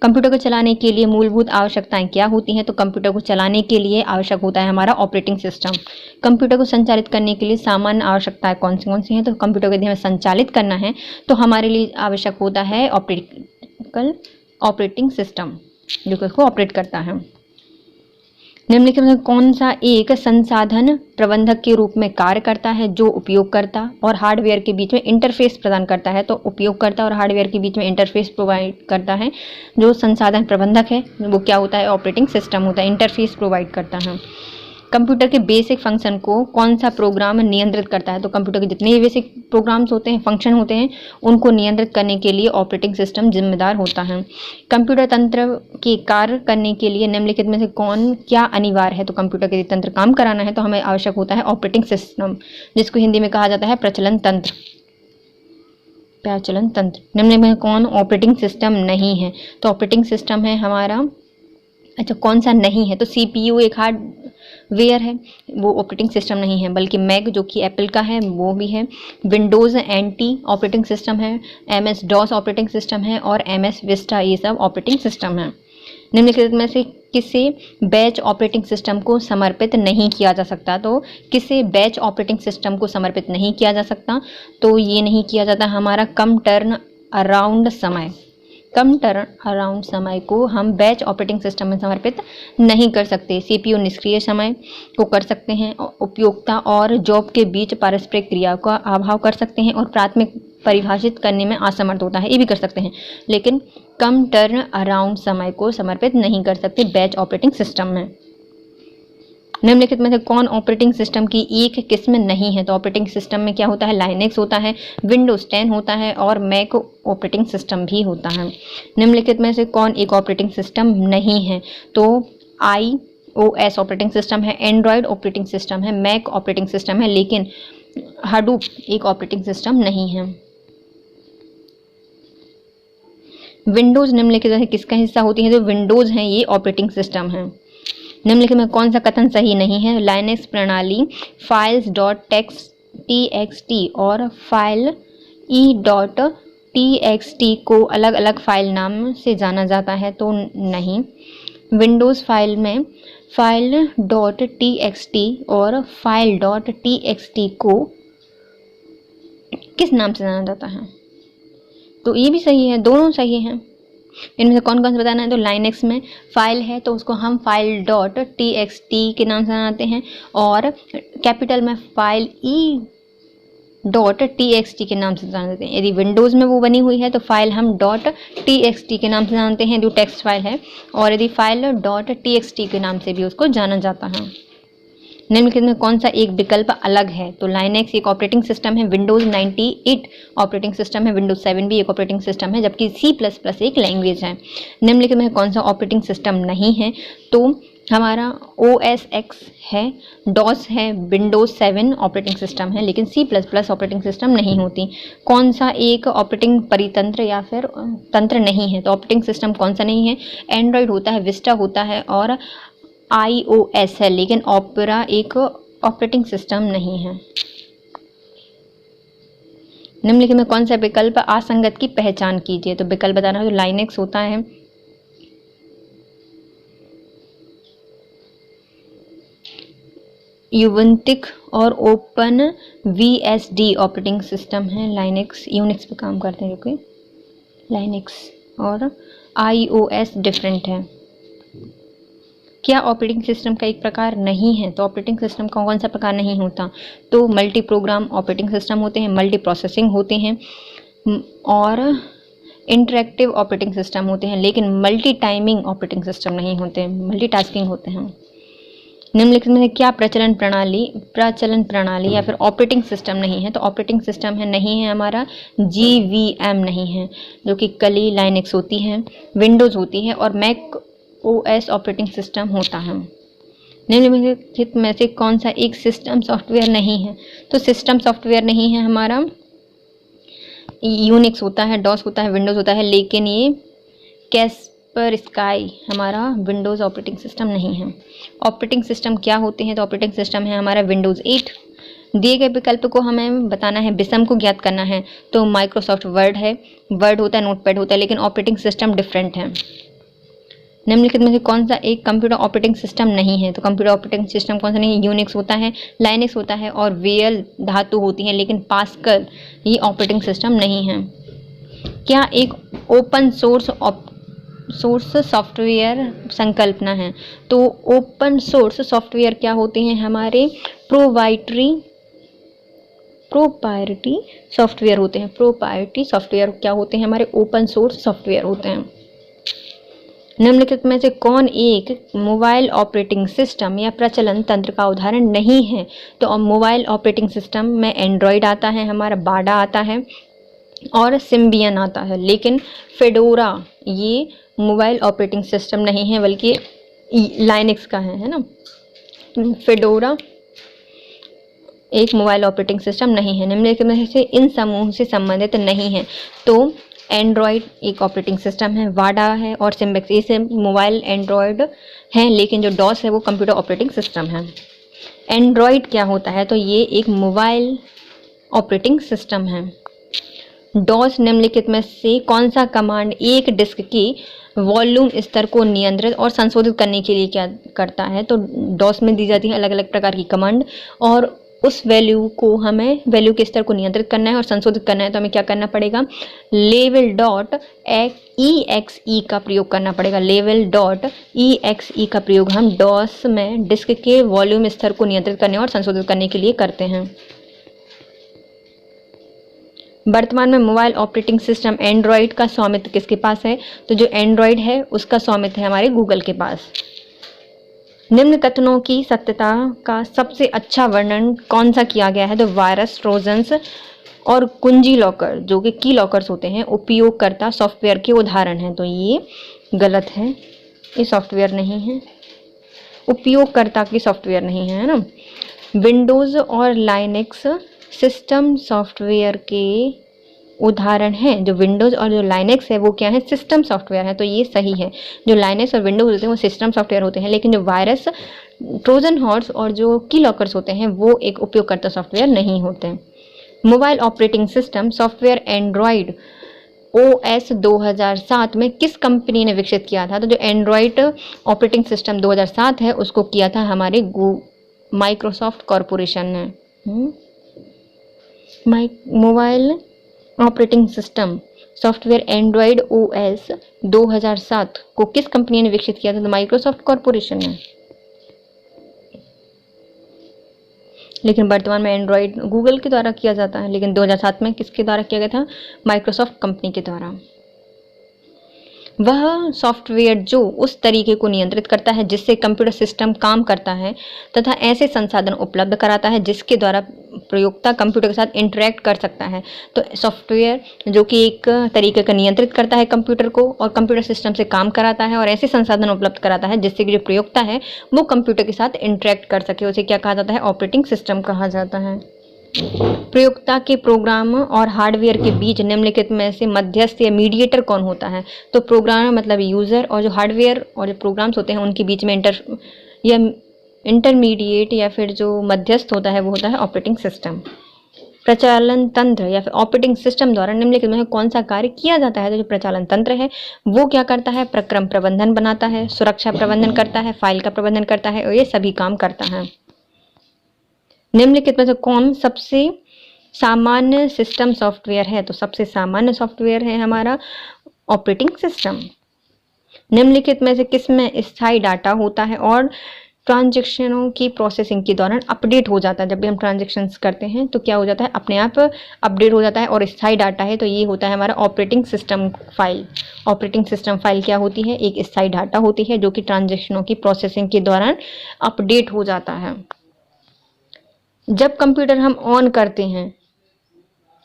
कंप्यूटर को चलाने के लिए मूलभूत आवश्यकताएं क्या होती हैं? तो कंप्यूटर को चलाने के लिए आवश्यक होता है हमारा ऑपरेटिंग सिस्टम। कंप्यूटर को संचालित करने के लिए सामान्य आवश्यकताएं कौन सी हैं? तो कंप्यूटर को यदि हमें संचालित करना है तो हमारे लिए आवश्यक होता है ऑपरेटिंग सिस्टम, जो कि उसको ऑपरेट करता है। निम्नलिखित में कौन सा एक संसाधन प्रबंधक के रूप में कार्य करता है, जो उपयोगकर्ता और हार्डवेयर के बीच में इंटरफेस प्रदान करता है? तो उपयोगकर्ता और हार्डवेयर के बीच में इंटरफेस प्रोवाइड करता है जो संसाधन प्रबंधक है, वो क्या होता है? ऑपरेटिंग सिस्टम होता है, इंटरफेस प्रोवाइड करता है। कंप्यूटर के बेसिक फंक्शन को कौन सा प्रोग्राम नियंत्रित करता है? तो कंप्यूटर के जितने भी बेसिक प्रोग्राम्स होते हैं, फंक्शन होते हैं, उनको नियंत्रित करने के लिए ऑपरेटिंग सिस्टम जिम्मेदार होता है। कंप्यूटर तंत्र के कार्य करने के लिए निम्नलिखित में से कौन क्या अनिवार्य है? तो कंप्यूटर के तंत्र काम कराना है तो हमें आवश्यक होता है ऑपरेटिंग सिस्टम, जिसको हिंदी में कहा जाता है प्रचलन तंत्र। प्रचलन तंत्र निम्नलिखित में कौन ऑपरेटिंग सिस्टम नहीं है? तो ऑपरेटिंग सिस्टम है हमारा, अच्छा कौन सा नहीं है? तो CPU एक हार्डवेयर है, वो ऑपरेटिंग सिस्टम नहीं है, बल्कि मैक जो कि एप्पल का है वो भी है। विंडोज़ NT ऑपरेटिंग सिस्टम है, MS DOS ऑपरेटिंग सिस्टम है और MS विस्टा, ये सब ऑपरेटिंग सिस्टम है। निम्नलिखित में से किसे बैच ऑपरेटिंग सिस्टम को समर्पित नहीं किया जा सकता? तो किसे बैच ऑपरेटिंग सिस्टम को समर्पित नहीं किया जा सकता? तो ये नहीं किया जाता हमारा कम टर्न अराउंड समय। कम टर्न अराउंड समय को हम बैच ऑपरेटिंग सिस्टम में समर्पित नहीं कर सकते। CPU निष्क्रिय समय को कर सकते हैं, उपयोगिता और जॉब के बीच पारस्परिक क्रिया का अभाव कर सकते हैं और प्राथमिक परिभाषित करने में असमर्थ होता है, ये भी कर सकते हैं, लेकिन कम टर्न अराउंड समय को समर्पित नहीं कर सकते बैच ऑपरेटिंग सिस्टम में। निम्नलिखित में से कौन ऑपरेटिंग सिस्टम की एक किस्म नहीं है? तो ऑपरेटिंग सिस्टम में क्या होता है? लाइनेक्स होता है, विंडोज 10 होता है और मैक ऑपरेटिंग सिस्टम भी होता है। निम्नलिखित में से कौन एक ऑपरेटिंग सिस्टम नहीं है? तो iOS ऑपरेटिंग सिस्टम है, एंड्रॉयड ऑपरेटिंग सिस्टम है, मैक ऑपरेटिंग सिस्टम है, लेकिन हडूप एक ऑपरेटिंग सिस्टम नहीं है। विंडोज निम्नलिखित में से किसका हिस्सा होती है? तो विंडोज है, ये ऑपरेटिंग सिस्टम है। निम्नलिखित में कौन सा कथन सही नहीं है? लाइनेक्स प्रणाली files.txt और फाइल e.txt को अलग अलग फाइल नाम से जाना जाता है? तो नहीं। विंडोज़ फाइल में file.txt और file.txt को किस नाम से जाना जाता है? तो ये भी सही है, दोनों सही हैं। इनमें से कौन कौन से बताना है? तो लाइनेक्स में फाइल है तो उसको हम file.txt के नाम से जानते हैं, और कैपिटल में फाइल e.txt के नाम से जानते हैं। यदि विंडोज़ में वो बनी हुई है तो फाइल हम .txt के नाम से जानते हैं, जो टेक्स्ट फाइल है, और यदि फाइल .txt के नाम से भी उसको जाना जाता है। निम्नलिखित में कौन सा एक विकल्प अलग है? तो लाइनेक्स एक ऑपरेटिंग सिस्टम है, विंडोज़ 98 ऑपरेटिंग सिस्टम है, विंडोज़ 7 भी एक ऑपरेटिंग सिस्टम है, जबकि C++ एक लैंग्वेज है। निम्नलिखित में कौन सा ऑपरेटिंग सिस्टम नहीं है? तो हमारा OS X है, DOS है, विंडोज़ 7 ऑपरेटिंग सिस्टम है, लेकिन C++ ऑपरेटिंग सिस्टम नहीं होती। कौन सा एक ऑपरेटिंग परितंत्र या फिर तंत्र नहीं है? तो ऑपरेटिंग सिस्टम कौन सा नहीं है? एंड्रॉयड होता है, विस्टा होता है और iOS है, लेकिन ओपेरा एक ऑपरेटिंग सिस्टम नहीं है। निम्नलिखित में कौन सा विकल्प असंगत की पहचान कीजिए? तो विकल्प बताना है, तो लाइनेक्स होता है, यूवेंटिक और ओपन VSD ऑपरेटिंग सिस्टम है। लाइनेक्स यूनिक्स पे काम करते हैं, जो लाइनेक्स और iOS डिफरेंट है। क्या ऑपरेटिंग सिस्टम का एक प्रकार नहीं है? तो ऑपरेटिंग सिस्टम का कौन सा प्रकार नहीं होता? तो मल्टी प्रोग्राम ऑपरेटिंग सिस्टम होते हैं, मल्टी प्रोसेसिंग होते हैं और इंटरेक्टिव ऑपरेटिंग सिस्टम होते हैं, लेकिन मल्टी टाइमिंग ऑपरेटिंग सिस्टम नहीं होते, मल्टीटास्किंग होते हैं। निम्नलिखित में क्या प्रचलन प्रणाली या फिर ऑपरेटिंग सिस्टम नहीं है? तो ऑपरेटिंग सिस्टम है, नहीं है हमारा GVM नहीं है, जो कि कली लाइनेक्स होती है, विंडोज़ होती है और मैक OS ऑपरेटिंग सिस्टम होता है। निम्नलिखित में से कौन सा एक सिस्टम सॉफ्टवेयर नहीं है? तो सिस्टम सॉफ्टवेयर नहीं है हमारा, यूनिक्स होता है, डॉस होता है, विंडोज़ होता है, लेकिन ये कैस्पर स्काई हमारा विंडोज़ ऑपरेटिंग सिस्टम नहीं है। ऑपरेटिंग सिस्टम क्या होते हैं? तो ऑपरेटिंग सिस्टम है हमारा विंडोज़ 8। दिए गए विकल्प को हमें बताना है, विषम को ज्ञात करना है। तो माइक्रोसॉफ्ट वर्ड है, वर्ड होता है, नोटपैड होता है, लेकिन ऑपरेटिंग सिस्टम डिफरेंट है। निम्नलिखित में से कौन सा एक कंप्यूटर ऑपरेटिंग सिस्टम नहीं है? तो कंप्यूटर ऑपरेटिंग सिस्टम कौन सा नहीं है? यूनिक्स होता है, लाइनक्स होता है और वेयल धातु होती है, लेकिन पास्कल ये ऑपरेटिंग सिस्टम नहीं है। क्या एक ओपन सोर्स सॉफ्टवेयर संकल्पना है? तो ओपन सोर्स सॉफ्टवेयर क्या होते हैं? हमारे प्रोप्राइटरी सॉफ्टवेयर होते हैं। प्रोप्राइटरी सॉफ्टवेयर क्या होते हैं? हमारे ओपन सोर्स सॉफ्टवेयर होते हैं। निम्नलिखित में से कौन एक मोबाइल ऑपरेटिंग सिस्टम या प्रचलन तंत्र का उदाहरण नहीं है? तो मोबाइल ऑपरेटिंग सिस्टम में एंड्रॉयड आता है, हमारा बाडा आता है और सिम्बियन आता है, लेकिन फेडोरा ये मोबाइल ऑपरेटिंग सिस्टम नहीं है बल्कि लाइनक्स का है ना। फेडोरा एक मोबाइल ऑपरेटिंग सिस्टम नहीं है। निम्नलिखित में से इन समूह से संबंधित नहीं है? तो एंड्रॉयड एक ऑपरेटिंग सिस्टम है, वाडा है और सिम्बेक्स ये मोबाइल एंड्रॉयड हैं, लेकिन जो डॉस है वो कंप्यूटर ऑपरेटिंग सिस्टम है। एंड्रॉयड क्या होता है? तो ये एक मोबाइल ऑपरेटिंग सिस्टम है। डॉस निम्नलिखित में से कौन सा कमांड एक डिस्क की वॉल्यूम स्तर को नियंत्रित और संशोधित करने के लिए क्या करता है? तो डॉस में दी जाती है अलग अलग प्रकार की कमांड और उस वैल्यू के स्तर को नियंत्रित करना है और संशोधित करना है, तो हमें क्या करना पड़ेगा? लेवल डॉट EXE का प्रयोग करना पड़ेगा। लेवल डॉट EXE का प्रयोग हम डॉस में डिस्क के वॉल्यूम स्तर को नियंत्रित करने और संशोधित करने के लिए करते हैं। वर्तमान में मोबाइल ऑपरेटिंग सिस्टम एंड्रॉयड का स्वामित्व किसके पास है? तो जो एंड्रॉयड है उसका स्वामित्व है हमारे गूगल के पास। निम्न कथनों की सत्यता का सबसे अच्छा वर्णन कौन सा किया गया है? तो वायरस, ट्रोजन्स और कुंजी लॉकर जो कि की लॉकर्स होते हैं उपयोगकर्ता सॉफ्टवेयर के उदाहरण हैं। तो ये गलत है, ये सॉफ्टवेयर नहीं है, उपयोगकर्ता की सॉफ्टवेयर नहीं है ना। विंडोज़ और लाइनक्स सिस्टम सॉफ्टवेयर के उदाहरण हैं। जो विंडोज़ और जो लाइनक्स है वो क्या है? सिस्टम सॉफ्टवेयर है, तो ये सही है। जो लाइनक्स और विंडोज़ होते हैं वो सिस्टम सॉफ्टवेयर होते हैं, लेकिन जो वायरस, ट्रोजन हॉर्स और जो की लॉकर्स होते हैं वो एक उपयोगकर्ता सॉफ्टवेयर नहीं होते। Mobile operating system software Android OS 2007 में किस कंपनी ने विकसित किया था? तो जो एंड्रॉयड ऑपरेटिंग सिस्टम 2007 है उसको किया था हमारे माइक्रोसॉफ्ट कॉरपोरेशन ने। Mobile operating system software Android OS 2007 को किस कंपनी ने विकसित किया था? तो माइक्रोसॉफ्ट कॉरपोरेशन ने। लेकिन वर्तमान में एंड्रॉयड गूगल के द्वारा किया जाता है, लेकिन 2007 में किसके द्वारा किया गया था? माइक्रोसॉफ्ट कंपनी के द्वारा। वह सॉफ्टवेयर जो उस तरीके को नियंत्रित करता है जिससे कंप्यूटर सिस्टम काम करता है तथा ऐसे संसाधन उपलब्ध कराता है जिसके द्वारा प्रयोक्ता कंप्यूटर के साथ इंटरेक्ट कर सकता है। तो सॉफ्टवेयर जो कि एक तरीके का नियंत्रित करता है कंप्यूटर को और कंप्यूटर सिस्टम से काम कराता है और ऐसे संसाधन उपलब्ध कराता है जिससे कि जो प्रयोक्ता है वो कंप्यूटर के साथ इंटरेक्ट कर सके, उसे क्या कहा जाता है? ऑपरेटिंग सिस्टम कहा जाता है। प्रयोक्ता के प्रोग्राम और हार्डवेयर के बीच निम्नलिखित में से मध्यस्थ या मीडिएटर कौन होता है? तो प्रोग्राम मतलब यूज़र और जो हार्डवेयर और जो प्रोग्राम्स होते हैं उनके बीच में इंटरमीडिएट या फिर जो मध्यस्थ होता है वो होता है ऑपरेटिंग सिस्टम। प्रचालन तंत्र या फिर ऑपरेटिंग सिस्टम द्वारा निम्नलिखित में कौन सा कार्य किया जाता है? तो जो प्रचालन तंत्र है वो क्या करता है? प्रक्रम प्रबंधन बनाता है, सुरक्षा प्रबंधन करता है, फाइल का प्रबंधन करता है और ये सभी काम करता है। निम्नलिखित में से कौन सबसे सामान्य सिस्टम सॉफ्टवेयर है? तो सबसे सामान्य सॉफ्टवेयर है हमारा ऑपरेटिंग सिस्टम। निम्नलिखित में से किसमें स्थायी डाटा होता है और ट्रांजैक्शनों की प्रोसेसिंग के दौरान अपडेट हो जाता है? जब भी हम ट्रांजैक्शंस करते हैं तो क्या हो जाता है? अपने आप अपडेट हो जाता है और स्थायी डाटा है तो ये होता है हमारा operating system file. Operating system file क्या होती है? एक स्थायी डाटा होती है जो कि ट्रांजैक्शनों की प्रोसेसिंग के दौरान अपडेट हो जाता है। जब कंप्यूटर हम ऑन करते हैं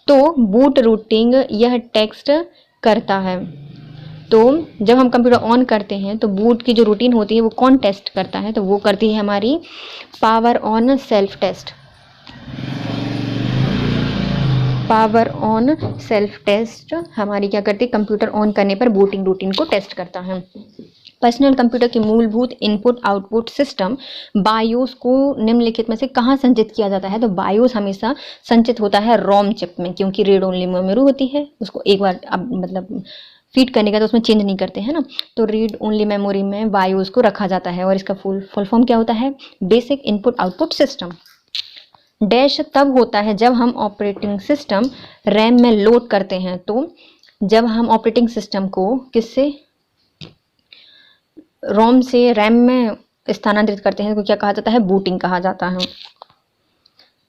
तो बूट रूटिंग यह टेक्स्ट करता है। तो जब हम कंप्यूटर ऑन करते हैं तो बूट की जो रूटीन होती है वो कौन टेस्ट करता है? तो वो करती है हमारी power on self test. Power on self test हमारी क्या करती है? कंप्यूटर ऑन करने पर बूटिंग रूटीन को टेस्ट करता है। पर्सनल कंप्यूटर की मूलभूत इनपुट आउटपुट सिस्टम बायोस को निम्नलिखित में से कहाँ संचित किया जाता है? तो बायोस हमेशा संचित होता है रोम चिप में, क्योंकि रीड ओनली मेमोरी होती है, उसको एक बार अब मतलब फीड करने का तो उसमें चेंज नहीं करते हैं ना, तो रीड ओनली मेमोरी में बायोस को रखा जाता है। और इसका फुल फॉर्म क्या होता है? Basic input output system. Dash तब होता है जब हम ऑपरेटिंग सिस्टम रैम में लोड करते हैं। तो जब हम ऑपरेटिंग सिस्टम को किससे, रोम से रैम में स्थानांतरित करते हैं तो क्या कहा जाता है? बूटिंग कहा जाता है।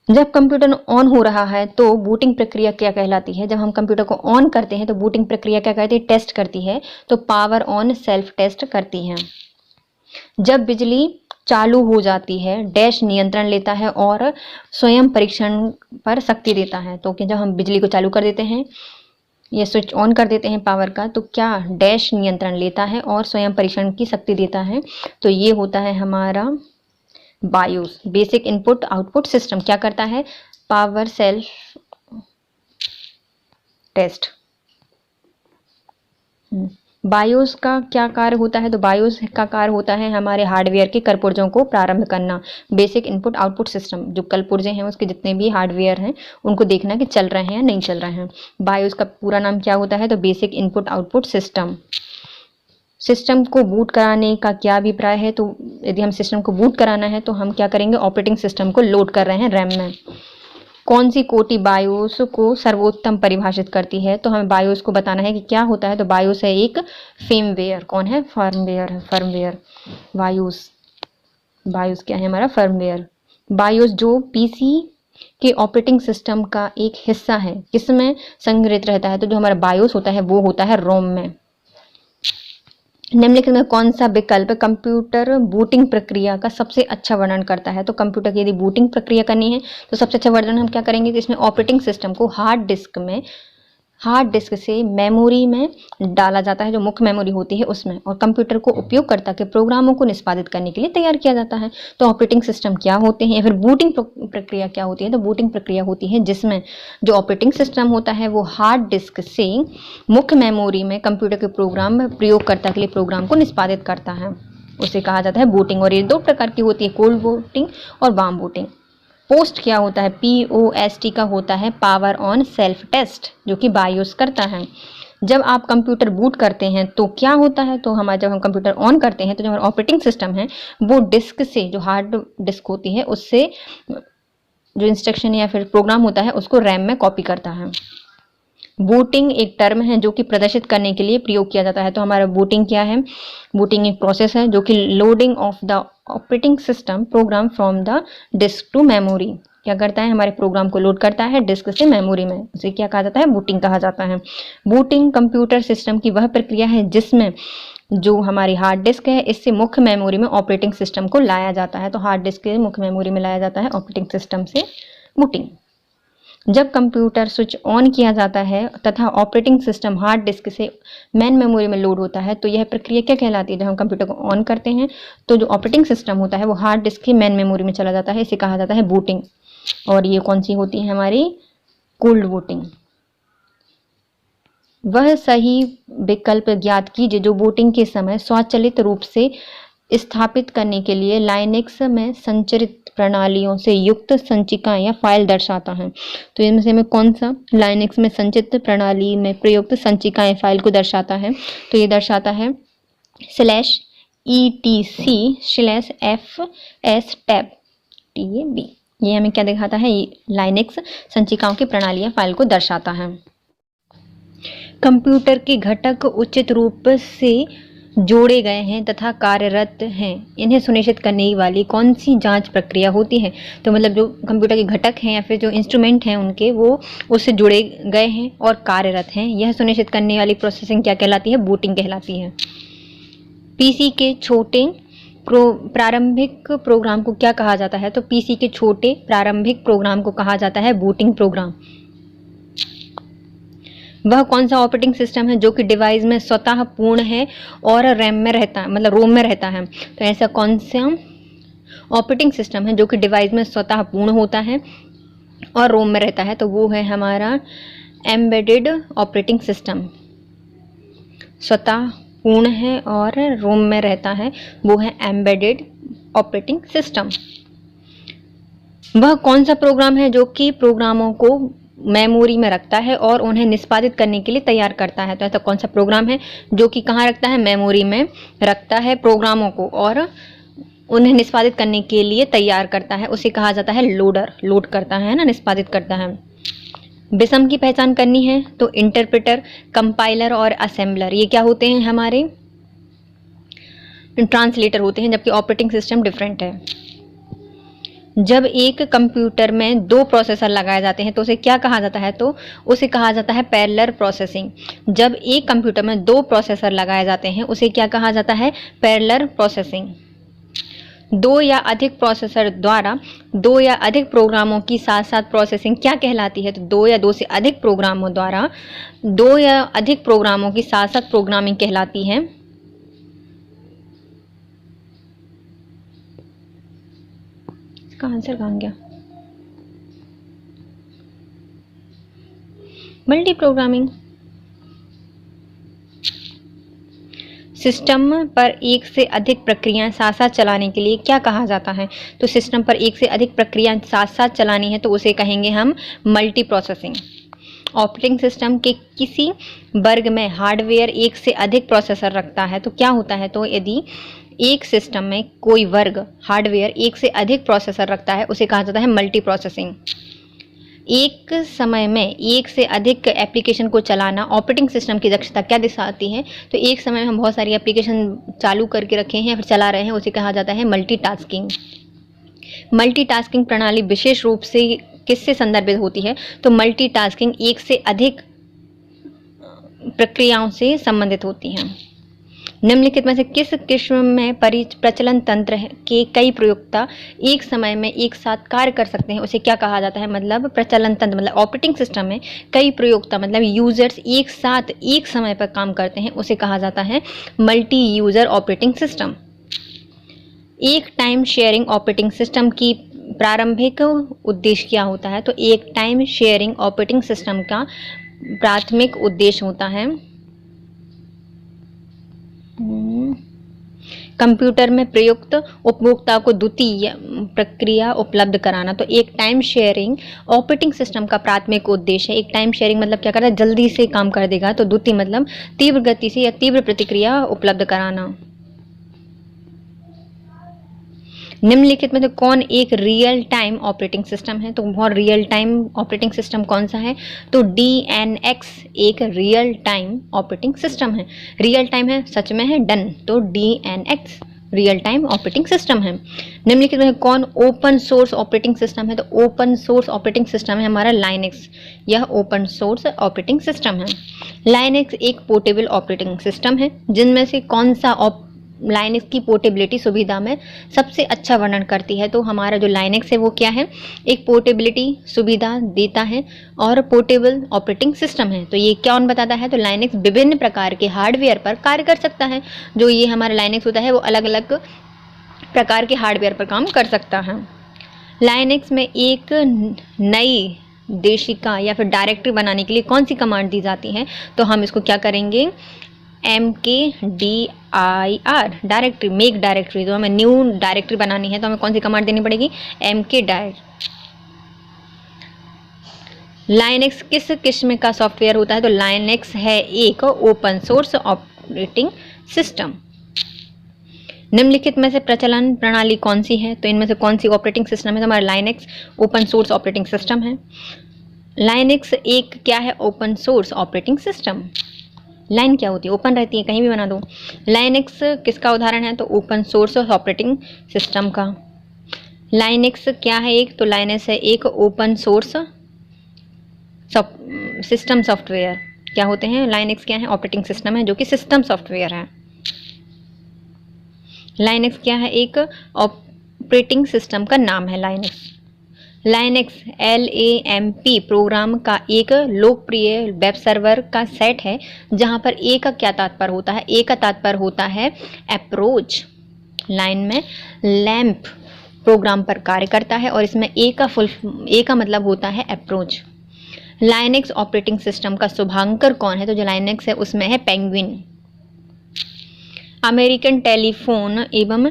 जब कंप्यूटर ऑन हो रहा है तो बूटिंग प्रक्रिया क्या कहलाती है? जब हम कंप्यूटर को ऑन करते हैं तो बूटिंग प्रक्रिया क्या कहती है? टेस्ट करती है। तो पावर ऑन सेल्फ टेस्ट करती है। जब बिजली चालू हो जाती है, डैश नियंत्रण लेता है और स्वयं परीक्षण पर शक्ति देता है। तो कि जब हम बिजली को चालू कर देते हैं या स्विच ऑन कर देते हैं पावर का, तो क्या डैश नियंत्रण लेता है और स्वयं परीक्षण की शक्ति देता है। तो ये होता है हमारा BIOS, basic input output system. क्या करता है? Power self test. बायोस का क्या कार्य होता है? तो बायोस का कार्य होता है हमारे हार्डवेयर के कलपुर्जों को प्रारंभ करना। बेसिक इनपुट आउटपुट सिस्टम, जो कलपुर्जे हैं उसके जितने भी हार्डवेयर हैं उनको देखना कि चल रहे हैं या नहीं चल रहे हैं। बायोस का पूरा नाम क्या होता है? तो basic input output system. System को बूट कराने का क्या अभिप्राय है? तो यदि हम सिस्टम को बूट कराना है तो हम क्या करेंगे? ऑपरेटिंग सिस्टम को लोड कर रहे हैं रैम में। कौन सी कोटि बायोस को सर्वोत्तम परिभाषित करती है? तो हमें बायोस को बताना है कि क्या होता है। तो बायोस है एक फर्मवेयर। कौन है? फर्मवेयर है, फर्मवेयर। बायोस क्या है? हमारा फर्मवेयर। बायोस जो पीसी के ऑपरेटिंग सिस्टम का एक हिस्सा है, किसमें संग्रहित रहता है? तो जो हमारा बायोस होता है वो होता है रोम में। निम्नलिखित में कौन सा विकल्प कंप्यूटर बूटिंग प्रक्रिया का सबसे अच्छा वर्णन करता है? तो कंप्यूटर की यदि बूटिंग प्रक्रिया करनी है तो सबसे अच्छा वर्णन हम क्या करेंगे कि इसमें ऑपरेटिंग सिस्टम को हार्ड डिस्क से मेमोरी में डाला जाता है, जो मुख्य मेमोरी होती है उसमें, और कंप्यूटर को उपयोगकर्ता के प्रोग्रामों को निष्पादित करने के लिए तैयार किया जाता है। तो ऑपरेटिंग सिस्टम क्या होते हैं या फिर बूटिंग प्रक्रिया क्या होती है? तो बूटिंग प्रक्रिया होती है जिसमें जो ऑपरेटिंग सिस्टम होता है वो हार्ड डिस्क से मुख्य मेमोरी में कंप्यूटर के प्रोग्राम में प्रयोगकर्ता के लिए प्रोग्राम को निष्पादित करता है, उसे कहा जाता है बूटिंग। और ये दो प्रकार की होती है, कोल्ड बूटिंग और वार्म बूटिंग। पोस्ट क्या होता है? POST का होता है पावर ऑन सेल्फ टेस्ट, जो कि बायोस करता है। जब आप कंप्यूटर बूट करते हैं तो क्या होता है? तो जब हम कंप्यूटर ऑन करते हैं तो जो हमारा ऑपरेटिंग सिस्टम है वो डिस्क से, जो हार्ड डिस्क होती है उससे जो इंस्ट्रक्शन या फिर प्रोग्राम होता है उसको रैम में कॉपी करता है। बूटिंग एक टर्म है जो कि प्रदर्शित करने के लिए प्रयोग किया जाता है। तो हमारा बूटिंग क्या है? बूटिंग एक प्रोसेस है जो कि loading of the operating system program from the disk to memory क्या करता है? हमारे प्रोग्राम को लोड करता है डिस्क से मेमोरी में, उसे क्या कहा जाता है? बूटिंग कहा जाता है। बूटिंग कंप्यूटर सिस्टम की वह प्रक्रिया है जिसमें जो हमारी हार्ड डिस्क है इससे मुख्य मेमोरी में ऑपरेटिंग सिस्टम को लाया जाता है। तो हार्ड डिस्क के मुख्य मेमोरी में लाया जाता है ऑपरेटिंग सिस्टम से बूटिंग। जब कंप्यूटर स्विच ऑन किया जाता है तथा ऑपरेटिंग सिस्टम हार्ड डिस्क से मेन मेमोरी में लोड होता है तो यह प्रक्रिया क्या कहलाती है? जब हम कंप्यूटर को ऑन करते हैं तो जो ऑपरेटिंग सिस्टम होता है वो हार्ड डिस्क की मेन मेमोरी में चला जाता है, इसे कहा जाता है बूटिंग। और ये कौन सी होती है? हमारी कोल्ड बूटिंग। वह सही विकल्प ज्ञात कीजिए जो बूटिंग के समय स्वचालित रूप से स्थापित करने के लिए लाइनेक्स में संचरित प्रणालियों से युक्त संचिकाएं या फाइल दर्शाता है। तो इनमें से हमें कौन सा लाइनेक्स में संचित प्रणाली में प्रयुक्त संचिकाएं फाइल को दर्शाता है? तो ये दर्शाता है /etc/fstab। ये हमें क्या दिखाता है? लाइनेक्स संचिकाओं की प्रणाली या फाइल को दर्शाता है। कंप्यूटर के घटक उचित रूप से जोड़े गए हैं तथा कार्यरत हैं, इन्हें सुनिश्चित करने वाली कौन सी जांच प्रक्रिया होती है? तो मतलब जो कंप्यूटर के घटक हैं या फिर जो इंस्ट्रूमेंट हैं उनके वो उससे जुड़े गए हैं और कार्यरत हैं, यह सुनिश्चित करने वाली प्रोसेसिंग क्या कहलाती है? बूटिंग कहलाती है। पीसी के छोटे प्रारंभिक प्रोग्राम को क्या कहा जाता है? तो पीसी के छोटे प्रारंभिक प्रोग्राम को कहा जाता है बूटिंग प्रोग्राम। वह कौन सा ऑपरेटिंग सिस्टम है जो कि डिवाइस में स्वतः पूर्ण है और रैम में रहता है, मतलब रोम में रहता है? तो ऐसा कौन सा ऑपरेटिंग सिस्टम है जो कि डिवाइस में स्वतः पूर्ण होता है और रोम में रहता है? तो वो है हमारा एम्बेडेड ऑपरेटिंग सिस्टम। स्वतः पूर्ण है और रोम में रहता है, वो है एम्बेडेड ऑपरेटिंग सिस्टम। वह कौन सा प्रोग्राम है जो कि प्रोग्रामों को मेमोरी में रखता है और उन्हें निष्पादित करने के लिए तैयार करता है। तो ऐसा कौन सा प्रोग्राम है जो कि कहाँ रखता है? मेमोरी में रखता है प्रोग्रामों को और उन्हें निष्पादित करने के लिए तैयार करता है, उसे कहा जाता है लोडर। लोड करता है ना, निष्पादित करता है। विषम की पहचान करनी है तो इंटरप्रेटर, कंपाइलर और असेंबलर ये क्या होते हैं? हमारे ट्रांसलेटर होते हैं, जबकि ऑपरेटिंग सिस्टम डिफरेंट है। जब एक कंप्यूटर में दो प्रोसेसर लगाए जाते हैं तो उसे क्या कहा जाता है? तो उसे कहा जाता है पैरेलल प्रोसेसिंग। जब एक कंप्यूटर में दो प्रोसेसर लगाए जाते हैं उसे क्या कहा जाता है? Parallel processing. दो या अधिक प्रोसेसर द्वारा दो या अधिक प्रोग्रामों की साथ साथ प्रोसेसिंग क्या कहलाती है? तो दो या दो से अधिक प्रोग्रामों द्वारा दो या अधिक प्रोग्रामों की साथ साथ प्रोग्रामिंग कहलाती है। इसका आंसर कहाँ गया? Multi programming. सिस्टम पर एक से अधिक प्रक्रियाएं साथ साथ चलाने के लिए क्या कहा जाता है? तो सिस्टम पर एक से अधिक प्रक्रियाएं साथ साथ चलानी है तो उसे कहेंगे हम मल्टी प्रोसेसिंग। ऑपरेटिंग सिस्टम के किसी वर्ग में हार्डवेयर एक से अधिक प्रोसेसर रखता है तो क्या होता है? तो यदि एक सिस्टम में कोई वर्ग हार्डवेयर एक से अधिक प्रोसेसर रखता है उसे कहा जाता है मल्टी प्रोसेसिंग। एक समय में एक से अधिक एप्लीकेशन को चलाना ऑपरेटिंग सिस्टम की दक्षता क्या दिखाती है? तो एक समय में हम बहुत सारी एप्लीकेशन चालू करके रखे हैं फिर चला रहे हैं, उसे कहा जाता है मल्टीटास्किंग। मल्टीटास्किंग प्रणाली विशेष रूप से किससे संदर्भित होती है? तो मल्टीटास्किंग एक से अधिक प्रक्रियाओं से संबंधित होती हैं। निम्नलिखित में से किस किस्म में प्रचलन तंत्र के कई प्रयोक्ता एक समय में एक साथ कार्य कर सकते हैं उसे क्या कहा जाता है? मतलब प्रचलन तंत्र मतलब ऑपरेटिंग सिस्टम में कई प्रयोक्ता मतलब यूजर्स एक साथ एक समय पर काम करते हैं उसे कहा जाता है मल्टी यूजर ऑपरेटिंग सिस्टम। एक टाइम शेयरिंग ऑपरेटिंग सिस्टम की प्रारंभिक उद्देश्य क्या होता है? तो एक टाइम शेयरिंग ऑपरेटिंग सिस्टम का प्राथमिक उद्देश्य होता है कंप्यूटर में प्रयुक्त उपभोक्ता को द्वितीय प्रक्रिया उपलब्ध कराना। तो एक टाइम शेयरिंग ऑपरेटिंग सिस्टम का प्राथमिक उद्देश्य है। एक टाइम शेयरिंग मतलब क्या करता है? जल्दी से काम कर देगा। तो द्वितीय मतलब तीव्र गति से या तीव्र प्रतिक्रिया उपलब्ध कराना। निम्नलिखित में तो कौन एक रियल टाइम ऑपरेटिंग सिस्टम है? तो बहुत रियल टाइम ऑपरेटिंग सिस्टम कौन सा है? तो DNX एक रियल टाइम ऑपरेटिंग सिस्टम है। रियल टाइम है, सच में है, डन। तो DNX real time operating system है। निम्नलिखित में कौन ओपन सोर्स ऑपरेटिंग सिस्टम है? तो ओपन सोर्स ऑपरेटिंग सिस्टम है हमारा लाइनेक्स। यह ओपन सोर्स ऑपरेटिंग सिस्टम है। लाइनेक्स एक पोर्टेबल ऑपरेटिंग सिस्टम है। जिनमें से कौन सा लाइनेक्स की पोर्टेबिलिटी सुविधा में सबसे अच्छा वर्णन करती है? तो हमारा जो लाइनेक्स है वो क्या है? एक पोर्टेबिलिटी सुविधा देता है और पोर्टेबल ऑपरेटिंग सिस्टम है। तो ये कौन बताता है? तो लाइनेक्स विभिन्न प्रकार के हार्डवेयर पर कार्य कर सकता है। जो ये हमारा लाइनेक्स होता है वो अलग अलग प्रकार के हार्डवेयर पर काम कर सकता है। लाइनेक्स में एक नई देशिका या फिर डायरेक्टरी बनाने के लिए कौन सी कमांड दी जाती है? तो हम इसको क्या करेंगे? MKDIR directory, make directory. तो हमें न्यू डायरेक्टरी बनानी है तो हमें कौन सी कमांड देनी पड़ेगी? MKDIR। लाइनेक्स किस किस्म का सॉफ्टवेयर होता है? तो लाइनेक्स है एक ओपन सोर्स ऑपरेटिंग सिस्टम। निम्नलिखित में से प्रचलन प्रणाली कौन सी है? तो इनमें से कौन सी ऑपरेटिंग सिस्टम है? हमारा Linux open source operating system है। लाइनेक्स एक क्या है? Open source operating system. Line क्या होती है? ओपन रहती है, कहीं भी बना दो। लाइनेक्स किसका उदाहरण है? तो ओपन सोर्स ऑपरेटिंग सिस्टम का। लाइनेक्स क्या है? एक तो लाइनेक्स है एक ओपन सोर्स सिस्टम सॉफ्टवेयर। क्या होते हैं? लाइनेक्स क्या है? ऑपरेटिंग सिस्टम है जो कि सिस्टम सॉफ्टवेयर है। लाइनेक्स क्या है? एक ऑपरेटिंग सिस्टम का नाम है लाइनेक्स। लाइनेक्स LAMP प्रोग्राम का एक लोकप्रिय वेब सर्वर का सेट है जहां पर ए का क्या तात्पर्य होता है? ए का तात्पर्य होता है अप्रोच। लाइन में लैम्प प्रोग्राम पर कार्य करता है और इसमें ए का मतलब होता है अप्रोच। लाइनेक्स ऑपरेटिंग सिस्टम का शुभांकर कौन है? तो जो लाइनेक्स है उसमें है पेंगुइन। अमेरिकन टेलीफोन एवं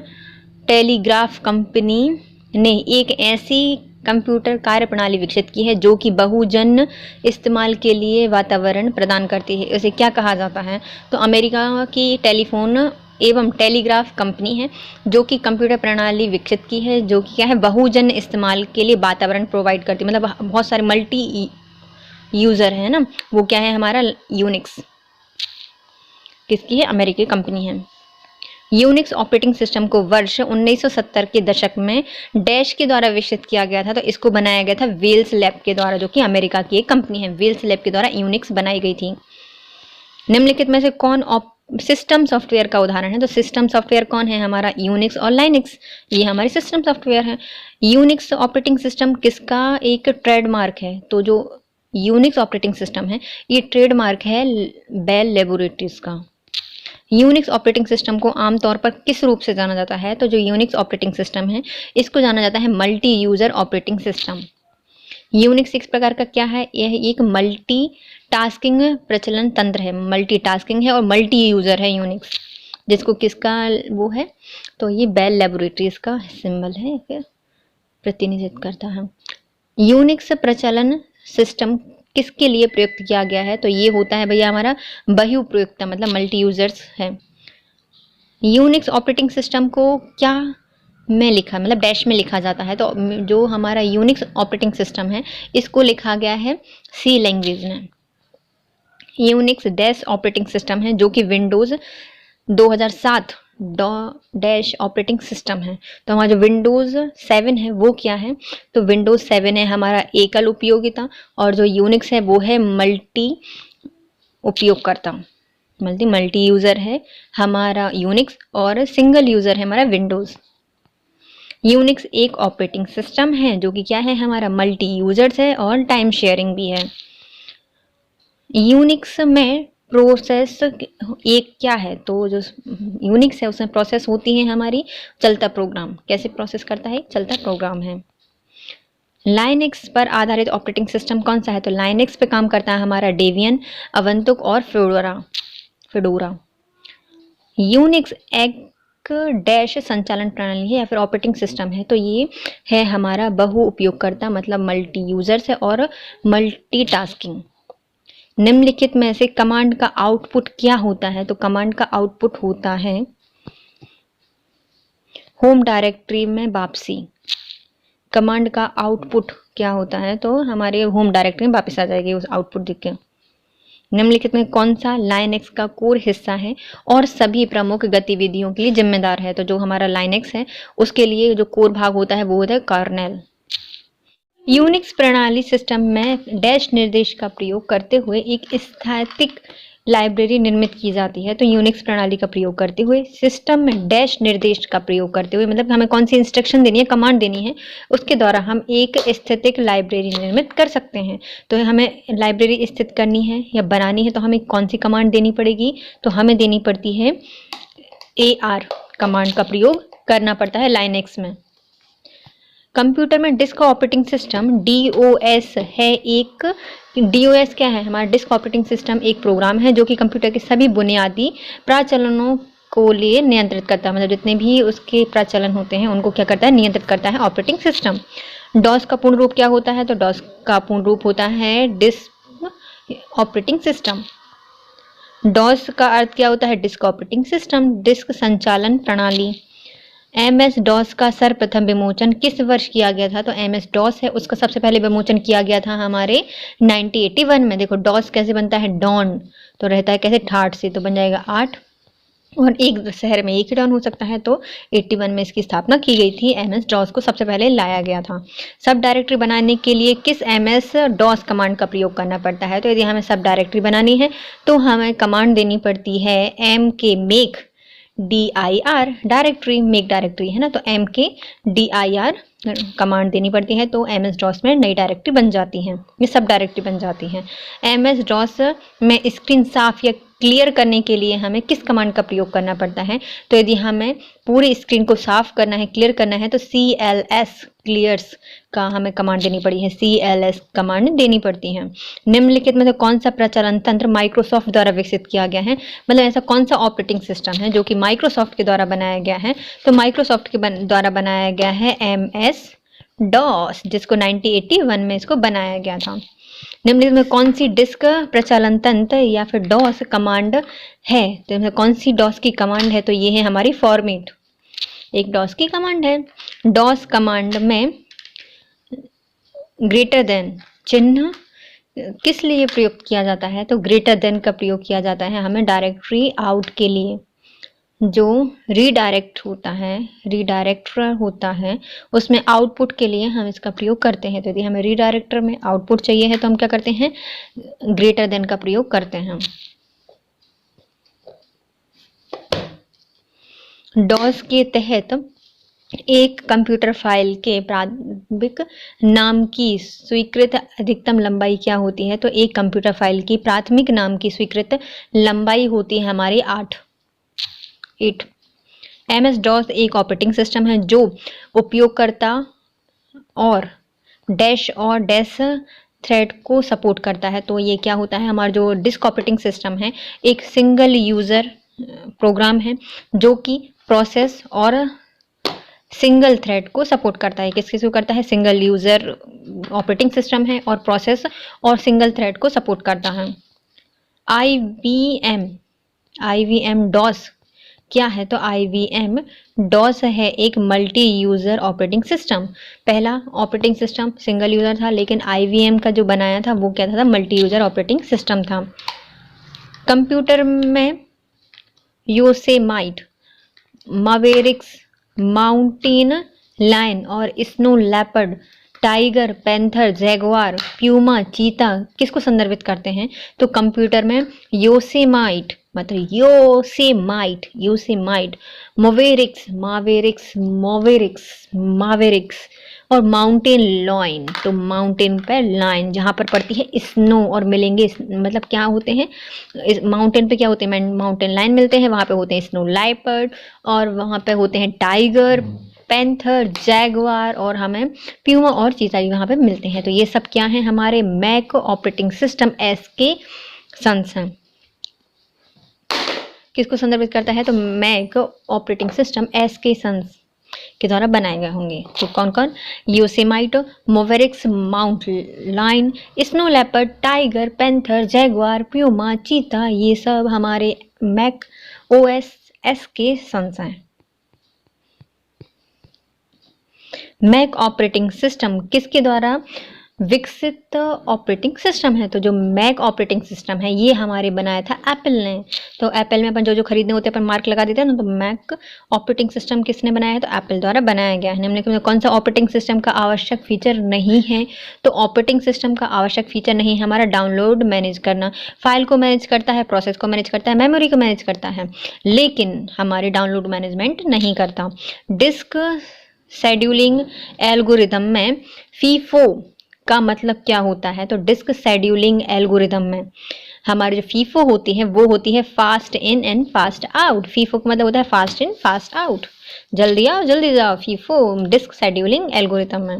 टेलीग्राफ कंपनी ने एक ऐसी कंप्यूटर कार्यप्रणाली विकसित की है जो कि बहुजन इस्तेमाल के लिए वातावरण प्रदान करती है? इसे क्या कहा जाता है? तो अमेरिका की टेलीफोन एवं टेलीग्राफ कंपनी है जो कि कंप्यूटर प्रणाली विकसित की है जो कि क्या है, बहुजन इस्तेमाल के लिए वातावरण प्रोवाइड करती है। मतलब बहुत सारे मल्टी यूज़र है ना, वो क्या है हमारा यूनिक्स, किसकी है? अमेरिकी कंपनी है। यूनिक्स ऑपरेटिंग सिस्टम को वर्ष 1970 के दशक में डैश के द्वारा विकसित किया गया था। तो इसको बनाया गया था वेल्स लैब के द्वारा, जो कि अमेरिका की एक कंपनी है। वेल्स लैब के द्वारा यूनिक्स बनाई गई थी। निम्नलिखित में से कौन सिस्टम सॉफ्टवेयर का उदाहरण है? तो सिस्टम सॉफ्टवेयर कौन है? हमारा यूनिक्स और लाइनक्स, ये हमारी सिस्टम सॉफ्टवेयर है। यूनिक्स ऑपरेटिंग सिस्टम किसका एक ट्रेडमार्क है? तो जो यूनिक्स ऑपरेटिंग सिस्टम है ये ट्रेडमार्क है बेल लेबोरेटरीज का। यूनिक्स ऑपरेटिंग सिस्टम को आमतौर पर किस रूप से जाना जाता है? तो जो यूनिक्स ऑपरेटिंग सिस्टम है इसको जाना जाता है multi user operating system. Unix एक प्रकार का क्या है? यह एक मल्टी टास्किंग प्रचलन तंत्र है, मल्टी टास्किंग है और मल्टी यूजर है यूनिक्स, जिसको किसका वो है? तो ये बेल लेबोरेटरीज का सिंबल है, फिर प्रतिनिधित्व करता है। यूनिक्स प्रचलन सिस्टम किसके लिए प्रयुक्त किया गया है? तो ये होता है भैया हमारा बहुप्रयुक्त, मतलब मल्टी यूजर्स है। यूनिक्स ऑपरेटिंग सिस्टम को क्या में लिखा, मतलब डैश में लिखा जाता है? तो जो हमारा यूनिक्स ऑपरेटिंग सिस्टम है इसको लिखा गया है सी लैंग्वेज में। यूनिक्स डैश ऑपरेटिंग सिस्टम है जो कि विंडोज़ 2007 डैश ऑपरेटिंग सिस्टम है। तो हमारा जो विंडोज़ 7 है वो क्या है? तो विंडोज़ 7 है हमारा एकल उपयोगिता, और जो यूनिक्स है वो है मल्टी उपयोगकर्ता, मल्टी यूज़र है हमारा यूनिक्स और सिंगल यूज़र है हमारा विंडोज़। यूनिक्स एक ऑपरेटिंग सिस्टम है जो कि क्या है हमारा मल्टी यूजर्स है और टाइम शेयरिंग भी है। यूनिक्स में प्रोसेस एक क्या है? तो जो यूनिक्स है उसमें प्रोसेस होती है हमारी चलता प्रोग्राम। कैसे प्रोसेस करता है? चलता प्रोग्राम है। लाइनक्स पर आधारित ऑपरेटिंग सिस्टम कौन सा है? तो लाइनक्स पे काम करता है हमारा डेबियन, अवंतुक और फेडोरा। यूनिक्स एक डैश संचालन प्रणाली है या फिर ऑपरेटिंग सिस्टम है, तो ये है हमारा बहु उपयोगकर्ता, मतलब मल्टी यूजर्स है और मल्टीटास्किंग। निम्नलिखित में से कमांड का आउटपुट क्या होता है? तो कमांड का आउटपुट होता है होम डायरेक्टरी में वापसी। कमांड का आउटपुट क्या होता है? तो हमारे होम डायरेक्टरी में वापस आ जाएगी उस आउटपुट दिख के। निम्नलिखित में कौन सा लाइनक्स का कोर हिस्सा है और सभी प्रमुख गतिविधियों के लिए जिम्मेदार है? तो जो हमारा लाइनक्स है उसके लिए जो कोर भाग होता है वो होता है कर्नेल। यूनिक्स प्रणाली सिस्टम में डैश निर्देश का प्रयोग करते हुए एक स्थैतिक लाइब्रेरी निर्मित की जाती है। तो यूनिक्स प्रणाली का प्रयोग करते हुए सिस्टम में डैश निर्देश का प्रयोग करते हुए, मतलब हमें कौन सी इंस्ट्रक्शन देनी है, कमांड देनी है, उसके द्वारा हम एक स्थैतिक लाइब्रेरी निर्मित कर सकते हैं। तो हमें लाइब्रेरी स्थित करनी है या बनानी है तो हमें कौन सी कमांड देनी पड़ेगी? तो हमें देनी पड़ती है AR कमांड का प्रयोग करना पड़ता है लाइनक्स में। कंप्यूटर में डिस्क ऑपरेटिंग सिस्टम DOS है। एक DOS क्या है? हमारा डिस्क ऑपरेटिंग सिस्टम एक प्रोग्राम है जो कि कंप्यूटर के सभी बुनियादी प्रचलनों को लिए नियंत्रित करता है, मतलब जितने भी उसके प्रचलन होते हैं उनको क्या करता है? नियंत्रित करता है ऑपरेटिंग सिस्टम। DOS का पूर्ण रूप क्या होता है? तो DOS का पूर्ण रूप होता है डिस्क ऑपरेटिंग सिस्टम। DOS का अर्थ क्या होता है? डिस्क ऑपरेटिंग सिस्टम, डिस्क संचालन प्रणाली। MS-DOS का सर्वप्रथम विमोचन किस वर्ष किया गया था? तो MS-DOS है उसका सबसे पहले विमोचन किया गया था हमारे 1981 में। देखो DOS कैसे बनता है? डॉन तो रहता है कैसे? ठाठ से, तो बन जाएगा 8, और एक शहर में एक ही डॉन हो सकता है, तो 81 में इसकी स्थापना की गई थी। MS-DOS को सबसे पहले लाया गया था। सब डायरेक्टरी बनाने के लिए किस MS-DOS कमांड का प्रयोग करना पड़ता है? तो यदि हमें सब डायरेक्टरी बनानी है तो हमें कमांड देनी पड़ती है MK dir directory, make directory है ना, तो MKdir कमांड देनी पड़ती है, तो MS-DOS में नई डायरेक्टरी बन जाती है, ये सब डायरेक्टरी बन जाती है। MS-DOS में स्क्रीन साफ या क्लियर करने के लिए हमें किस कमांड का प्रयोग करना पड़ता है? तो यदि हमें पूरी स्क्रीन को साफ करना है, क्लियर करना है, तो CLS क्लियर्स का हमें कमांड देनी पड़ी है, CLS कमांड देनी पड़ती है। निम्नलिखित में से कौन सा प्रचलन तंत्र माइक्रोसॉफ्ट द्वारा विकसित किया गया है? मतलब ऐसा कौन सा ऑपरेटिंग सिस्टम है जो कि माइक्रोसॉफ्ट के द्वारा बनाया गया है? तो माइक्रोसॉफ्ट के द्वारा बनाया गया है MS डॉस, जिसको 1981 में इसको बनाया गया था। निम्नलिखित में कौन सी डिस्क प्रचालन तंत्र या फिर डॉस कमांड है? तो इसमें कौन सी डॉस की कमांड है? तो ये है हमारी फॉर्मेट, एक डॉस की कमांड है। डॉस कमांड में ग्रेटर देन चिन्ह किस लिए प्रयुक्त किया जाता है? तो ग्रेटर देन का प्रयोग किया जाता है हमें डायरेक्टरी आउट के लिए। जो रीडायरेक्टर होता है उसमें आउटपुट के लिए हम इसका प्रयोग करते हैं। तो यदि हमें रीडायरेक्टर में आउटपुट चाहिए है तो हम क्या करते हैं? ग्रेटर देन का प्रयोग करते हैं। डॉस के तहत एक कंप्यूटर फाइल के प्राथमिक नाम की स्वीकृत अधिकतम लंबाई क्या होती है? तो एक कंप्यूटर फाइल की प्राथमिक नाम की स्वीकृत लंबाई होती है हमारी 8। MS DOS एक ऑपरेटिंग सिस्टम है जो उपयोगकर्ता और डैश थ्रेड को सपोर्ट करता है। तो ये क्या होता है? हमारा जो डिस्क ऑपरेटिंग सिस्टम है एक सिंगल यूजर प्रोग्राम है जो कि प्रोसेस और सिंगल थ्रेड को सपोर्ट करता है। किस को करता है? सिंगल यूजर ऑपरेटिंग सिस्टम है और प्रोसेस और सिंगल थ्रेड को सपोर्ट करता है। IBM DOS क्या है? तो IBM DOS है एक मल्टी यूजर ऑपरेटिंग सिस्टम। पहला ऑपरेटिंग सिस्टम सिंगल यूजर था, लेकिन IBM का जो बनाया था वो क्या था? मल्टी यूजर ऑपरेटिंग सिस्टम था। कंप्यूटर में योसेमाइट, मावेरिक्स, माउंटेन लायन और snow Leopard, Tiger, Panther, Jaguar, Puma, चीता किसको संदर्भित करते हैं? तो कंप्यूटर में योसेमाइट मतलब योसेमाइट, मावेरिक्स और माउंटेन लायन। तो माउंटेन पर लायन जहाँ पर पड़ती है स्नो और मिलेंगे मतलब क्या होते हैं? माउंटेन पे क्या होते हैं? माउंटेन लायन मिलते हैं, वहाँ पे होते हैं स्नो लेपर्ड और वहाँ पे होते हैं टाइगर, पैंथर, जैगुआर और हमें प्यूमा और चीता वहाँ पे मिलते हैं। तो ये सब क्या है? हमारे Mac operating system SK sons हैं। किसको संदर्भित करता है? तो Mac operating system SK sons के द्वारा बनाए गए होंगे। तो कौन कौन? Yosemite, Mavericks, Mountain Lion, Snow Leopard, Tiger, Panther, Jaguar, Puma, Cheetah, ये सब हमारे मैक OS SK सन्स हैं। मैक ऑपरेटिंग सिस्टम किसके द्वारा विकसित ऑपरेटिंग सिस्टम है? तो जो मैक ऑपरेटिंग सिस्टम है ये हमारे बनाया था एप्पल ने। तो एप्पल में अपन जो खरीदने होते हैं अपन मार्क लगा देते हैं ना। तो मैक ऑपरेटिंग सिस्टम किसने बनाया है? तो एप्पल द्वारा बनाया गया है। निम्नलिखित में कौन सा ऑपरेटिंग सिस्टम का आवश्यक फीचर नहीं है? तो ऑपरेटिंग सिस्टम का आवश्यक फीचर नहीं है हमारा डाउनलोड मैनेज करना। फाइल को मैनेज करता है, प्रोसेस को मैनेज करता है, मेमोरी को मैनेज करता है, लेकिन हमारे डाउनलोड मैनेजमेंट नहीं करता। डिस्क शेड्यूलिंग एल्गोरिदम में फीफो का मतलब क्या होता है? तो डिस्क शेड्यूलिंग एल्गोरिदम में हमारी जो फीफो होती है वो होती है fast in and fast out. FIFO का मतलब होता है फास्ट इन फास्ट आउट, जल्दी आओ जल्दी जाओ। फीफो डिस्क शेड्यूलिंग एल्गोरिथम में।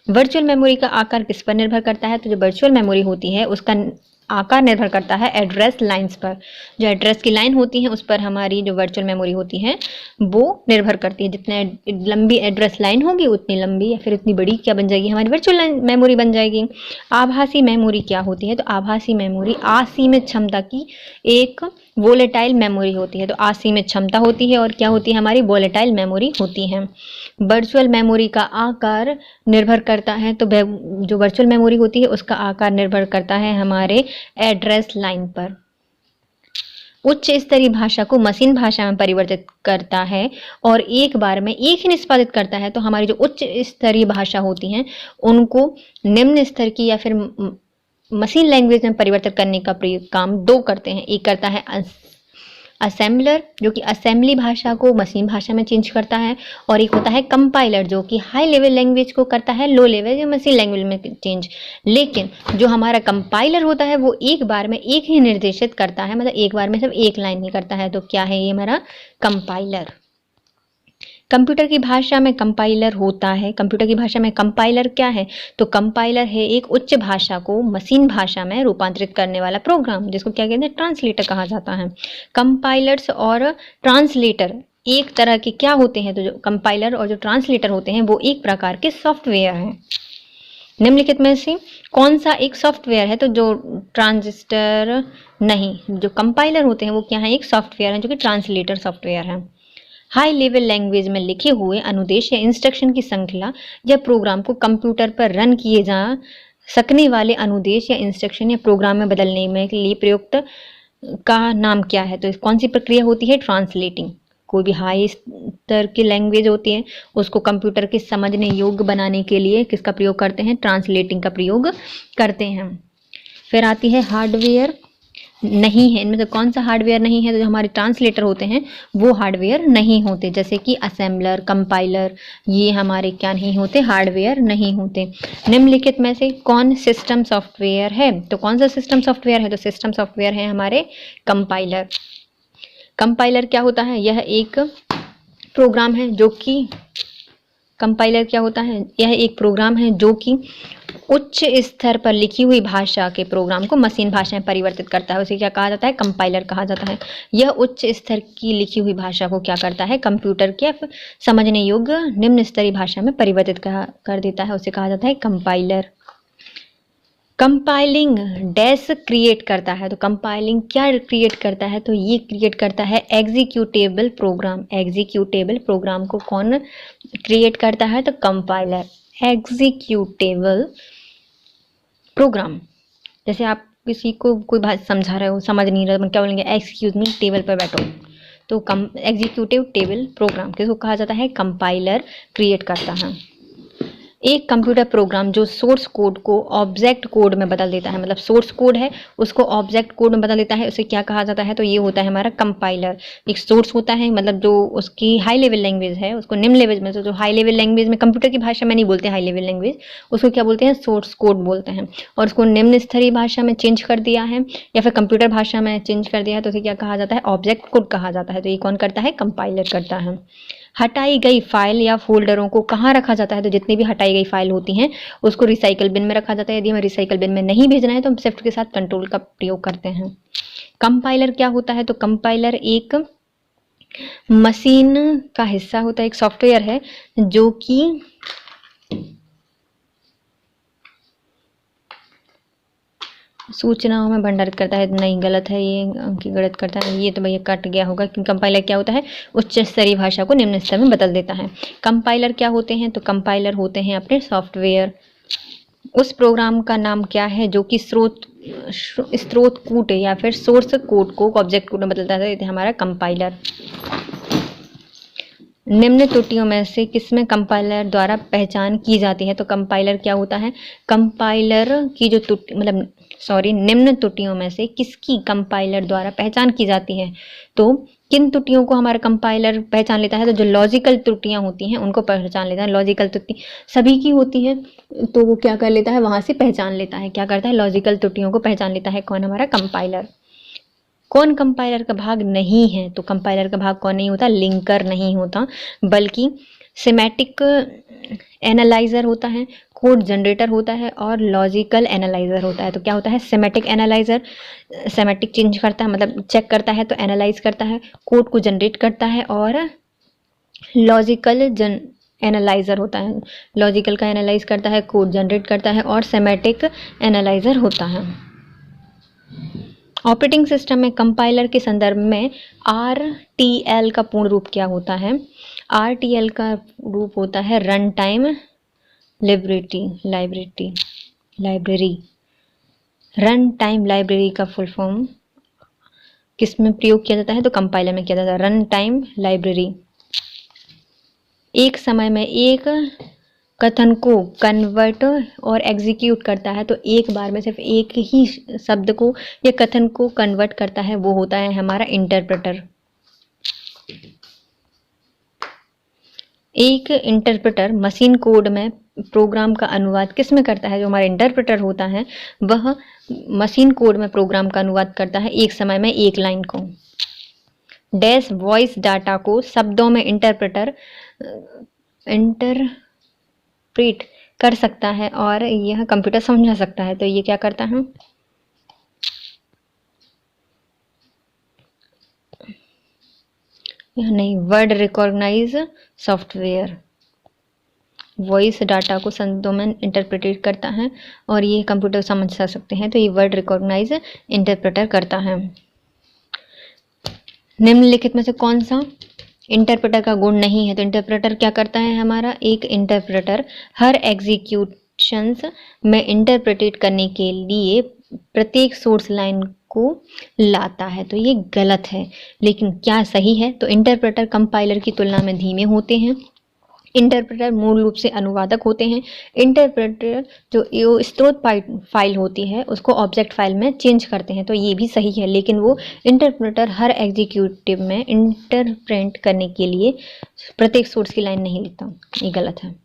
वर्चुअल मेमोरी का आकार किस पर निर्भर करता है? तो जो वर्चुअल मेमोरी होती है उसका आकार निर्भर करता है एड्रेस लाइंस पर। जो एड्रेस की लाइन होती है उस पर हमारी जो वर्चुअल मेमोरी होती है वो निर्भर करती है। जितने लंबी एड्रेस लाइन होगी उतनी लंबी या फिर उतनी बड़ी क्या बन जाएगी? हमारी वर्चुअल मेमोरी बन जाएगी। आभासी मेमोरी क्या होती है? तो आभासी मेमोरी असीमित क्षमता की एक वोलेटाइल मेमोरी होती है। तो असीमित क्षमता होती है और क्या होती है? हमारी वोलेटाइल मेमोरी होती है। वर्चुअल मेमोरी का आकार निर्भर करता है, तो जो वर्चुअल मेमोरी होती है उसका आकार निर्भर करता है हमारे एड्रेस लाइन पर। उच्च स्तरीय भाषा को मशीन भाषा में परिवर्तित करता है और एक बार में एक ही निष्पादित करता है। तो हमारी जो उच्च स्तरीय भाषा होती हैं उनको निम्न स्तर की या फिर मशीन लैंग्वेज में परिवर्तित करने का काम दो करते हैं। एक करता है असेंबलर जो कि असेंबली भाषा को मशीन भाषा में चेंज करता है, और एक होता है कंपाइलर जो कि हाई लेवल लैंग्वेज को करता है लो लेवल या मशीन लैंग्वेज में चेंज। लेकिन जो हमारा कंपाइलर होता है वो एक बार में एक ही निर्देशित करता है, मतलब एक बार में सिर्फ एक लाइन ही करता है। तो क्या है ये हमारा कंपाइलर। कंप्यूटर की भाषा में कंपाइलर होता है। कंप्यूटर की भाषा में कंपाइलर क्या है? तो कंपाइलर है एक उच्च भाषा को मशीन भाषा में रूपांतरित करने वाला प्रोग्राम, जिसको क्या कहते हैं? ट्रांसलेटर कहा जाता है। कंपाइलर्स और ट्रांसलेटर एक तरह के क्या होते हैं, तो जो कंपाइलर और जो ट्रांसलेटर होते हैं वो एक प्रकार के सॉफ्टवेयर हैं। निम्नलिखित में से कौन सा एक सॉफ्टवेयर है, तो जो ट्रांजिस्टर नहीं, जो कंपाइलर होते हैं वो क्या है, एक सॉफ्टवेयर है जो कि ट्रांसलेटर सॉफ्टवेयर है। हाई लेवल लैंग्वेज में लिखे हुए अनुदेश या इंस्ट्रक्शन की श्रृंखला या प्रोग्राम को कंप्यूटर पर रन किए जा सकने वाले अनुदेश या इंस्ट्रक्शन या प्रोग्राम में बदलने में के लिए प्रयुक्त का नाम क्या है, तो कौन सी प्रक्रिया होती है, ट्रांसलेटिंग। कोई भी हाई स्तर की लैंग्वेज होती है उसको कंप्यूटर के समझने योग्य बनाने के लिए किसका प्रयोग करते हैं, ट्रांसलेटिंग का प्रयोग करते हैं। फिर आती है हार्डवेयर नहीं है, इनमें से कौन सा हार्डवेयर नहीं है, तो जो हमारे ट्रांसलेटर होते हैं वो हार्डवेयर नहीं होते, जैसे कि असेंबलर, कंपाइलर, ये हमारे क्या नहीं होते, हार्डवेयर नहीं होते। निम्नलिखित में से कौन सिस्टम सॉफ्टवेयर है, तो कौन सा सिस्टम सॉफ्टवेयर है, तो सिस्टम सॉफ्टवेयर है हमारे कंपाइलर। कंपाइलर क्या होता है, यह एक प्रोग्राम है जो कि कंपाइलर क्या होता है, यह एक प्रोग्राम है जो कि उच्च स्तर पर लिखी हुई भाषा के प्रोग्राम को मशीन भाषा में परिवर्तित करता है, उसे क्या कहा जाता है, कंपाइलर कहा जाता है। यह उच्च स्तर की लिखी हुई भाषा को क्या करता है, कंप्यूटर के समझने योग्य निम्न स्तरीय भाषा में परिवर्तित कर देता है, उसे कहा जाता है कंपाइलर। कंपाइलिंग डैश क्रिएट करता है, तो कंपाइलिंग क्या क्रिएट करता है, तो ये क्रिएट करता है एग्जीक्यूटेबल प्रोग्राम। एग्जीक्यूटेबल प्रोग्राम को कौन क्रिएट करता है, तो कंपाइलर। एग्जीक्यूटेबल प्रोग्राम, जैसे आप किसी को कोई बात समझा रहे हो, समझ नहीं रहे, क्या बोलेंगे, एक्सक्यूज मी, टेबल पर बैठो, तो एग्जीक्यूटिव टेबल प्रोग्राम किसको कहा जाता है, कंपाइलर क्रिएट करता है। एक कंप्यूटर प्रोग्राम जो सोर्स कोड को ऑब्जेक्ट कोड में बदल देता है, मतलब सोर्स कोड है उसको ऑब्जेक्ट कोड में बदल देता है, उसे क्या कहा जाता है, तो ये होता है हमारा कंपाइलर। एक सोर्स होता है, मतलब जो उसकी हाई लेवल लैंग्वेज है उसको निम्न लेवल में, तो जो हाई लेवल लैंग्वेज में कंप्यूटर की भाषा में नहीं बोलते हाई लेवल लैंग्वेज, उसको क्या बोलते हैं, सोर्स कोड बोलते हैं, और उसको निम्न स्तरीय भाषा में चेंज कर दिया है या फिर कंप्यूटर भाषा में चेंज कर दिया है, तो उसे क्या कहा जाता है, ऑब्जेक्ट कोड कहा जाता है। तो ये कौन करता है, कंपाइलर करता है। हटाई गई फाइल या फोल्डरों को कहाँ रखा जाता है, तो जितनी भी हटाई गई फाइल होती हैं उसको रिसाइकल बिन में रखा जाता है। यदि हमें रिसाइकल बिन में नहीं भेजना है तो हम शिफ्ट के साथ कंट्रोल का प्रयोग करते हैं। कंपाइलर क्या होता है, तो कंपाइलर एक मशीन का हिस्सा होता है, एक सॉफ्टवेयर है जो कि सूचनाओं में भंडारित करता है। नहीं, गलत है, ये अंकी गलत करता है, ये तो भैया कट गया होगा, क्योंकि कंपाइलर क्या होता है, उच्च स्तरीय भाषा को निम्न स्तर में बदल देता है। कंपाइलर क्या होते हैं, तो कंपाइलर होते हैं अपने सॉफ्टवेयर। उस प्रोग्राम का नाम क्या है जो कि स्रोत कोड या फिर सोर्स कोड को ऑब्जेक्ट कोड में बदलता है, ये हमारा कंपाइलर। निम्न त्रुटियों में से किसमें कंपाइलर द्वारा पहचान की जाती है, तो कंपाइलर क्या होता है, कंपाइलर की जो त्रुटि, मतलब निम्न त्रुटियों में से किसकी कंपाइलर द्वारा पहचान की जाती है, तो किन त्रुटियों को हमारा कंपाइलर पहचान लेता है, तो जो लॉजिकल त्रुटियां होती हैं उनको पहचान लेता है। लॉजिकल त्रुटि सभी की होती है तो वो क्या कर लेता है, वहां से पहचान लेता है, क्या करता है, लॉजिकल त्रुटियों को पहचान लेता है। कौन, हमारा कंपाइलर। कौन कंपाइलर का भाग नहीं है, तो कंपाइलर का भाग कौन नहीं होता, लिंकर नहीं होता, बल्कि सिमेटिक एनालाइजर होता है, कोड जनरेटर होता है और लॉजिकल एनालाइजर होता है। तो क्या होता है, सिमेटिक एनालाइजर, सिमेटिक चेंज करता है, मतलब चेक करता है, तो एनालाइज करता है, कोड को जनरेट करता है, और लॉजिकल एनालाइजर होता है, लॉजिकल का एनालाइज करता है, कोड जनरेट करता है, और सिमेटिक एनालाइजर होता है। ऑपरेटिंग सिस्टम में कंपाइलर के संदर्भ में RTL का पूर्ण रूप क्या होता है, RTL का रूप होता है run time library. Run time library का फुल फॉर्म किस में प्रयोग किया जाता है, तो कंपाइलर में किया जाता है, रन टाइम लाइब्रेरी। एक समय में एक कथन को कन्वर्ट और एग्जीक्यूट करता है, तो एक बार में सिर्फ एक ही शब्द को या कथन को कन्वर्ट करता है, वो होता है हमारा इंटरप्रेटर। एक इंटरप्रेटर मशीन कोड में प्रोग्राम का अनुवाद किस में करता है, जो हमारा इंटरप्रेटर होता है वह मशीन कोड में प्रोग्राम का अनुवाद करता है एक समय में एक लाइन को। डैश वॉइस डाटा को शब्दों में इंटरप्रेट कर सकता है और यह कंप्यूटर समझा सकता है, तो ये क्या करता है, नहीं, word recognise software voice data को शब्दों में इंटरप्रेटेट करता है और ये कंप्यूटर समझ सकते हैं, तो ये वर्ड रिकॉग्नाइज इंटरप्रेटर करता है। निम्नलिखित में से कौन सा इंटरप्रेटर का गुण नहीं है? तो इंटरप्रेटर क्या करता है हमारा, एक इंटरप्रेटर हर एग्जीक्यूशंस में इंटरप्रेटेट करने के लिए प्रत्येक सोर्स लाइन को लाता है, तो ये गलत है। लेकिन क्या सही है? तो इंटरप्रेटर कंपाइलर की तुलना में धीमे होते हैं। इंटरप्रेटर मूल रूप से अनुवादक होते हैं। इंटरप्रेटर जो स्रोत फाइल होती है उसको ऑब्जेक्ट फाइल में चेंज करते हैं, तो ये भी सही है। लेकिन वो इंटरप्रेटर हर एग्जीक्यूटिव में इंटरप्रेट करने के लिए प्रत्येक सोर्स की लाइन नहीं लिखता, ये गलत है।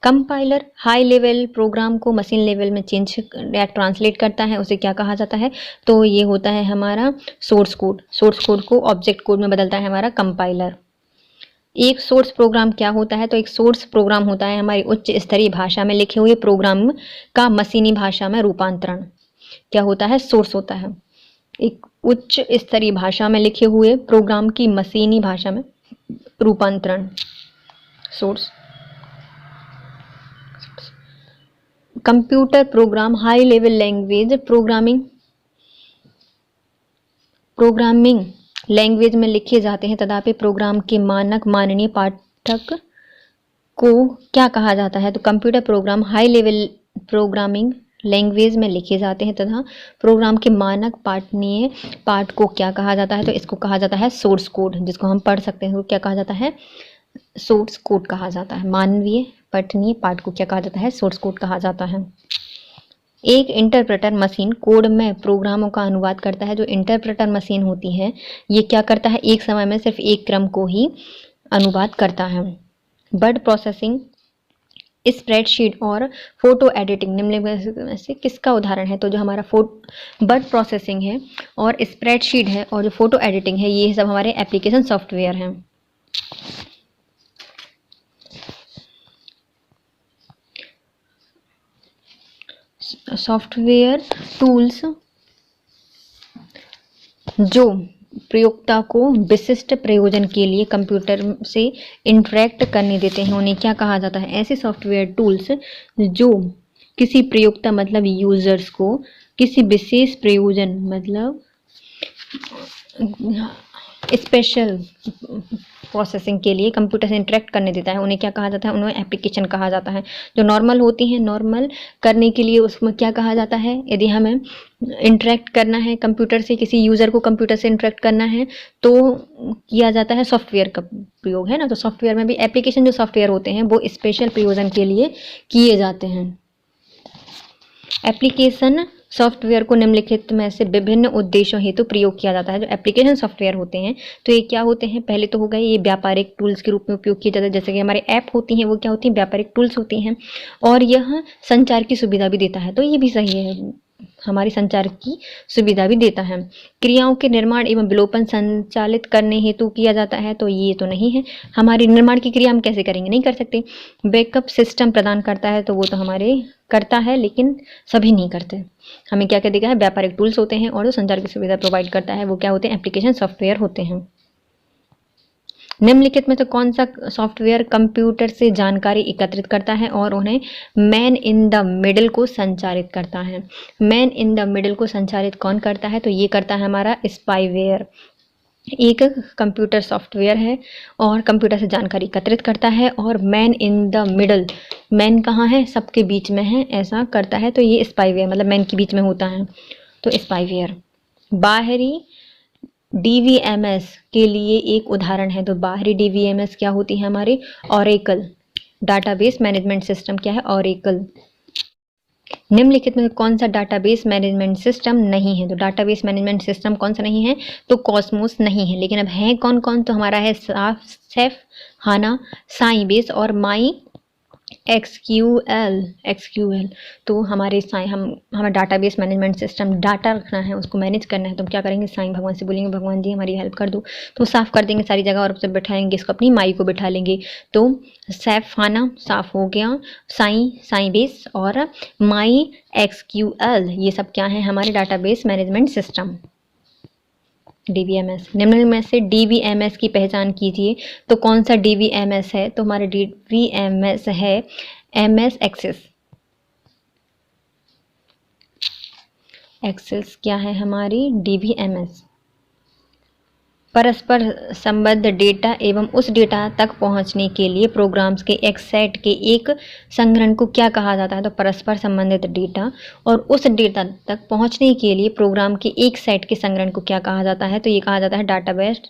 कंपाइलर हाई लेवल प्रोग्राम को मशीन लेवल में चेंज या ट्रांसलेट करता है, उसे क्या कहा जाता है? तो ये होता है हमारा सोर्स कोड। सोर्स कोड को ऑब्जेक्ट कोड में बदलता है हमारा कंपाइलर। एक सोर्स प्रोग्राम क्या होता है? तो एक सोर्स प्रोग्राम होता है हमारी उच्च स्तरीय भाषा में लिखे हुए प्रोग्राम का मशीनी भाषा में रूपांतरण। क्या होता है? सोर्स होता है एक उच्च स्तरीय भाषा में लिखे हुए प्रोग्राम की मशीनी भाषा में रूपांतरण, source. Computer program high level language programming language में लिखे जाते हैं, तथापि प्रोग्राम के मानक माननीय पाठक को क्या कहा जाता है? तो computer program high level programming language में लिखे जाते हैं तथा प्रोग्राम के मानक पाठनीय पाठ को क्या कहा जाता है? तो इसको कहा जाता है सोर्स कोड, जिसको हम पढ़ सकते हैं। तो क्या कहा जाता है? सोर्स कोड कहा जाता है। मानवीय पठनीय पाठ को क्या कहा जाता है? सोर्स कोड कहा जाता है। एक इंटरप्रेटर मशीन कोड में प्रोग्रामों का अनुवाद करता है। जो इंटरप्रेटर मशीन होती है ये क्या करता है? एक समय में सिर्फ एक क्रम को ही अनुवाद करता है। वर्ड प्रोसेसिंग, स्प्रेडशीट और फोटो एडिटिंग निम्नलिखित में से किसका उदाहरण है? तो जो हमारा वर्ड प्रोसेसिंग है और स्प्रेडशीट है और जो फोटो एडिटिंग है ये सब हमारे एप्लीकेशन सॉफ्टवेयर हैं। सॉफ्टवेयर टूल्स जो प्रयोक्ता को विशिष्ट प्रयोजन के लिए कंप्यूटर से इंटरेक्ट करने देते हैं उन्हें क्या कहा जाता है? ऐसे सॉफ्टवेयर टूल्स जो किसी प्रयोक्ता मतलब यूजर्स को किसी विशेष प्रयोजन मतलब स्पेशल प्रोसेसिंग के लिए कंप्यूटर से इंटरेक्ट करने देता है उन्हें क्या कहा जाता है? उन्हें एप्लीकेशन कहा जाता है। जो नॉर्मल होती हैं, नॉर्मल करने के लिए उसमें क्या कहा जाता है? यदि हमें इंटरेक्ट करना है कंप्यूटर से, किसी यूज़र को कंप्यूटर से इंटरेक्ट करना है तो किया जाता है सॉफ्टवेयर का प्रयोग, है ना। तो सॉफ्टवेयर में भी एप्लीकेशन जो सॉफ्टवेयर होते हैं वो स्पेशल प्रयोजन के लिए किए जाते हैं। एप्लीकेशन सॉफ्टवेयर को निम्नलिखित में से विभिन्न उद्देश्यों हेतु प्रयोग किया जाता है। जो एप्लीकेशन सॉफ्टवेयर होते हैं तो ये क्या होते हैं? पहले तो हो गए ये व्यापारिक टूल्स के रूप में उपयोग किए जाते हैं। जैसे कि हमारे ऐप होती हैं वो क्या होती हैं? व्यापारिक टूल्स होती हैं। और यह संचार की सुविधा भी देता है, तो ये भी सही है, हमारी संचार की सुविधा भी देता है। क्रियाओं के निर्माण एवं विलोपन संचालित करने हेतु किया जाता है, तो ये तो नहीं है। हमारी निर्माण की क्रिया हम कैसे करेंगे? नहीं कर सकते। बैकअप सिस्टम प्रदान करता है, तो वो तो हमारे करता है लेकिन सभी नहीं करते। हमें क्या क्या देखा है? व्यापारिक टूल्स होते हैं और जो संचार की सुविधा प्रोवाइड करता है वो क्या होते हैं? एप्लीकेशन सॉफ्टवेयर होते हैं। निम्नलिखित में से कौन सा सॉफ्टवेयर कंप्यूटर से जानकारी एकत्रित करता है और उन्हें मैन इन द मिडिल को संचारित करता है? मैन इन द मिडिल को संचारित कौन करता है? तो ये करता है हमारा स्पाईवेयर। एक कंप्यूटर सॉफ्टवेयर है और कंप्यूटर से जानकारी एकत्रित करता है और man in the middle, man कहाँ है? सबके बीच में है, ऐसा करता है, तो ये स्पाईवेयर मतलब मैन के बीच में होता है, तो स्पाईवेयर। बाहरी डीवीएमएस के लिए एक उदाहरण है। तो बाहरी डीवीएमएस क्या होती है? हमारी ऑरेकल डाटाबेस मैनेजमेंट सिस्टम क्या है? ऑरेकल। निम्नलिखित में कौन सा डाटाबेस मैनेजमेंट सिस्टम नहीं है? तो डाटाबेस मैनेजमेंट सिस्टम कौन सा नहीं है? तो कॉस्मोस नहीं है। लेकिन अब है कौन कौन? तो हमारा है सेफ, हाना, साइबेस और माई एक्सक्यूएल। तो हमारे हमारा डाटाबेस मैनेजमेंट सिस्टम, डाटा रखना है, उसको मैनेज करना है, तो हम क्या करेंगे? साईं भगवान से बोलेंगे भगवान जी हमारी हेल्प कर दो, तो साफ़ कर देंगे सारी जगह और जब बैठाएंगे इसको अपनी माई को बिठा लेंगे। तो सैफ खाना साफ़ हो गया, साईं बेस और माई एक्सक्यूएल, ये सब क्या है? हमारे डाटाबेस मैनेजमेंट सिस्टम। DVMS। निम्न में से DVMS की पहचान कीजिए। तो कौन सा DVMS है? तो हमारा DVMS है MS एक्सेस। एक्सेस क्या है हमारी? DVMS। परस्पर संबद्ध डेटा एवं उस डेटा तक पहुंचने के लिए प्रोग्राम्स के एक सेट के एक संग्रहण को क्या कहा जाता है? तो परस्पर संबंधित डेटा और उस डेटा तक पहुंचने के लिए प्रोग्राम के एक सेट के संग्रहण को क्या कहा जाता है? तो ये कहा जाता है डाटाबेस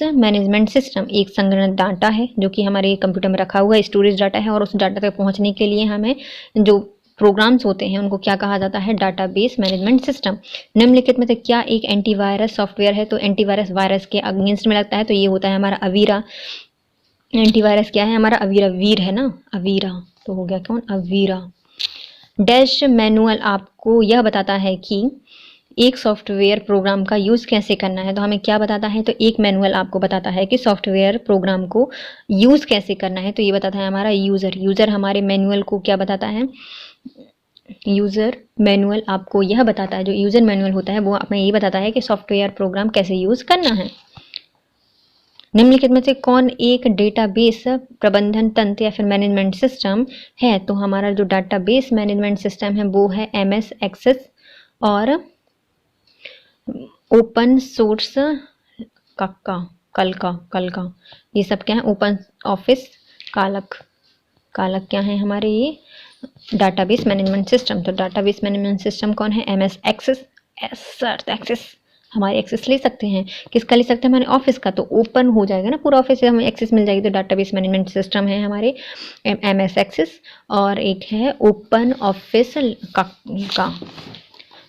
मैनेजमेंट सिस्टम। एक संग्रहण डाटा है जो कि हमारे कंप्यूटर में रखा हुआ है, स्टोरेज डाटा है, और उस डाटा तक पहुंचने के लिए हमें जो प्रोग्राम्स होते हैं उनको क्या कहा जाता है? Database management system. निम्नलिखित में से क्या एक एंटीवायरस सॉफ्टवेयर है? तो एंटीवायरस वायरस के अगेंस्ट में लगता है, तो ये होता है हमारा अवीरा। एंटीवायरस क्या है हमारा? अवीरा। वीर है ना, अवीरा। तो हो गया कौन? अवीरा। डैश मैनुअल आपको यह बताता है कि एक सॉफ्टवेयर प्रोग्राम का यूज़ कैसे करना है। तो हमें क्या बताता है? तो एक मैनुअल आपको बताता है कि सॉफ्टवेयर प्रोग्राम को यूज़ कैसे करना है। तो ये बताता है हमारा यूज़र। यूज़र हमारे मैनुअल को क्या बताता है? यूज़र मैनुअल आपको यह बताता है, जो यूज़र मैनुअल होता है वो हमें ये बताता है कि सॉफ्टवेयर प्रोग्राम कैसे यूज़ करना है। निम्नलिखित में से कौन एक डेटाबेस प्रबंधन तंत्र या फिर मैनेजमेंट सिस्टम है? तो हमारा जो डाटाबेस मैनेजमेंट सिस्टम है वो है MS एक्सेस और ओपन सोर्स कल का ये सब क्या है? ओपन ऑफिस कालक क्या है हमारे? ये डाटाबेस मैनेजमेंट सिस्टम। तो डाटाबेस मैनेजमेंट सिस्टम कौन है? MS access. सर तो एक्सेस हमारे एक्सेस ले सकते हैं, किसका ले सकते हैं? हमारे ऑफिस का। तो ओपन हो जाएगा ना पूरा ऑफिस से, हमें एक्सेस मिल जाएगी। तो डाटाबेस मैनेजमेंट सिस्टम है हमारे MS एक्सेस। और एक है ओपन ऑफिस का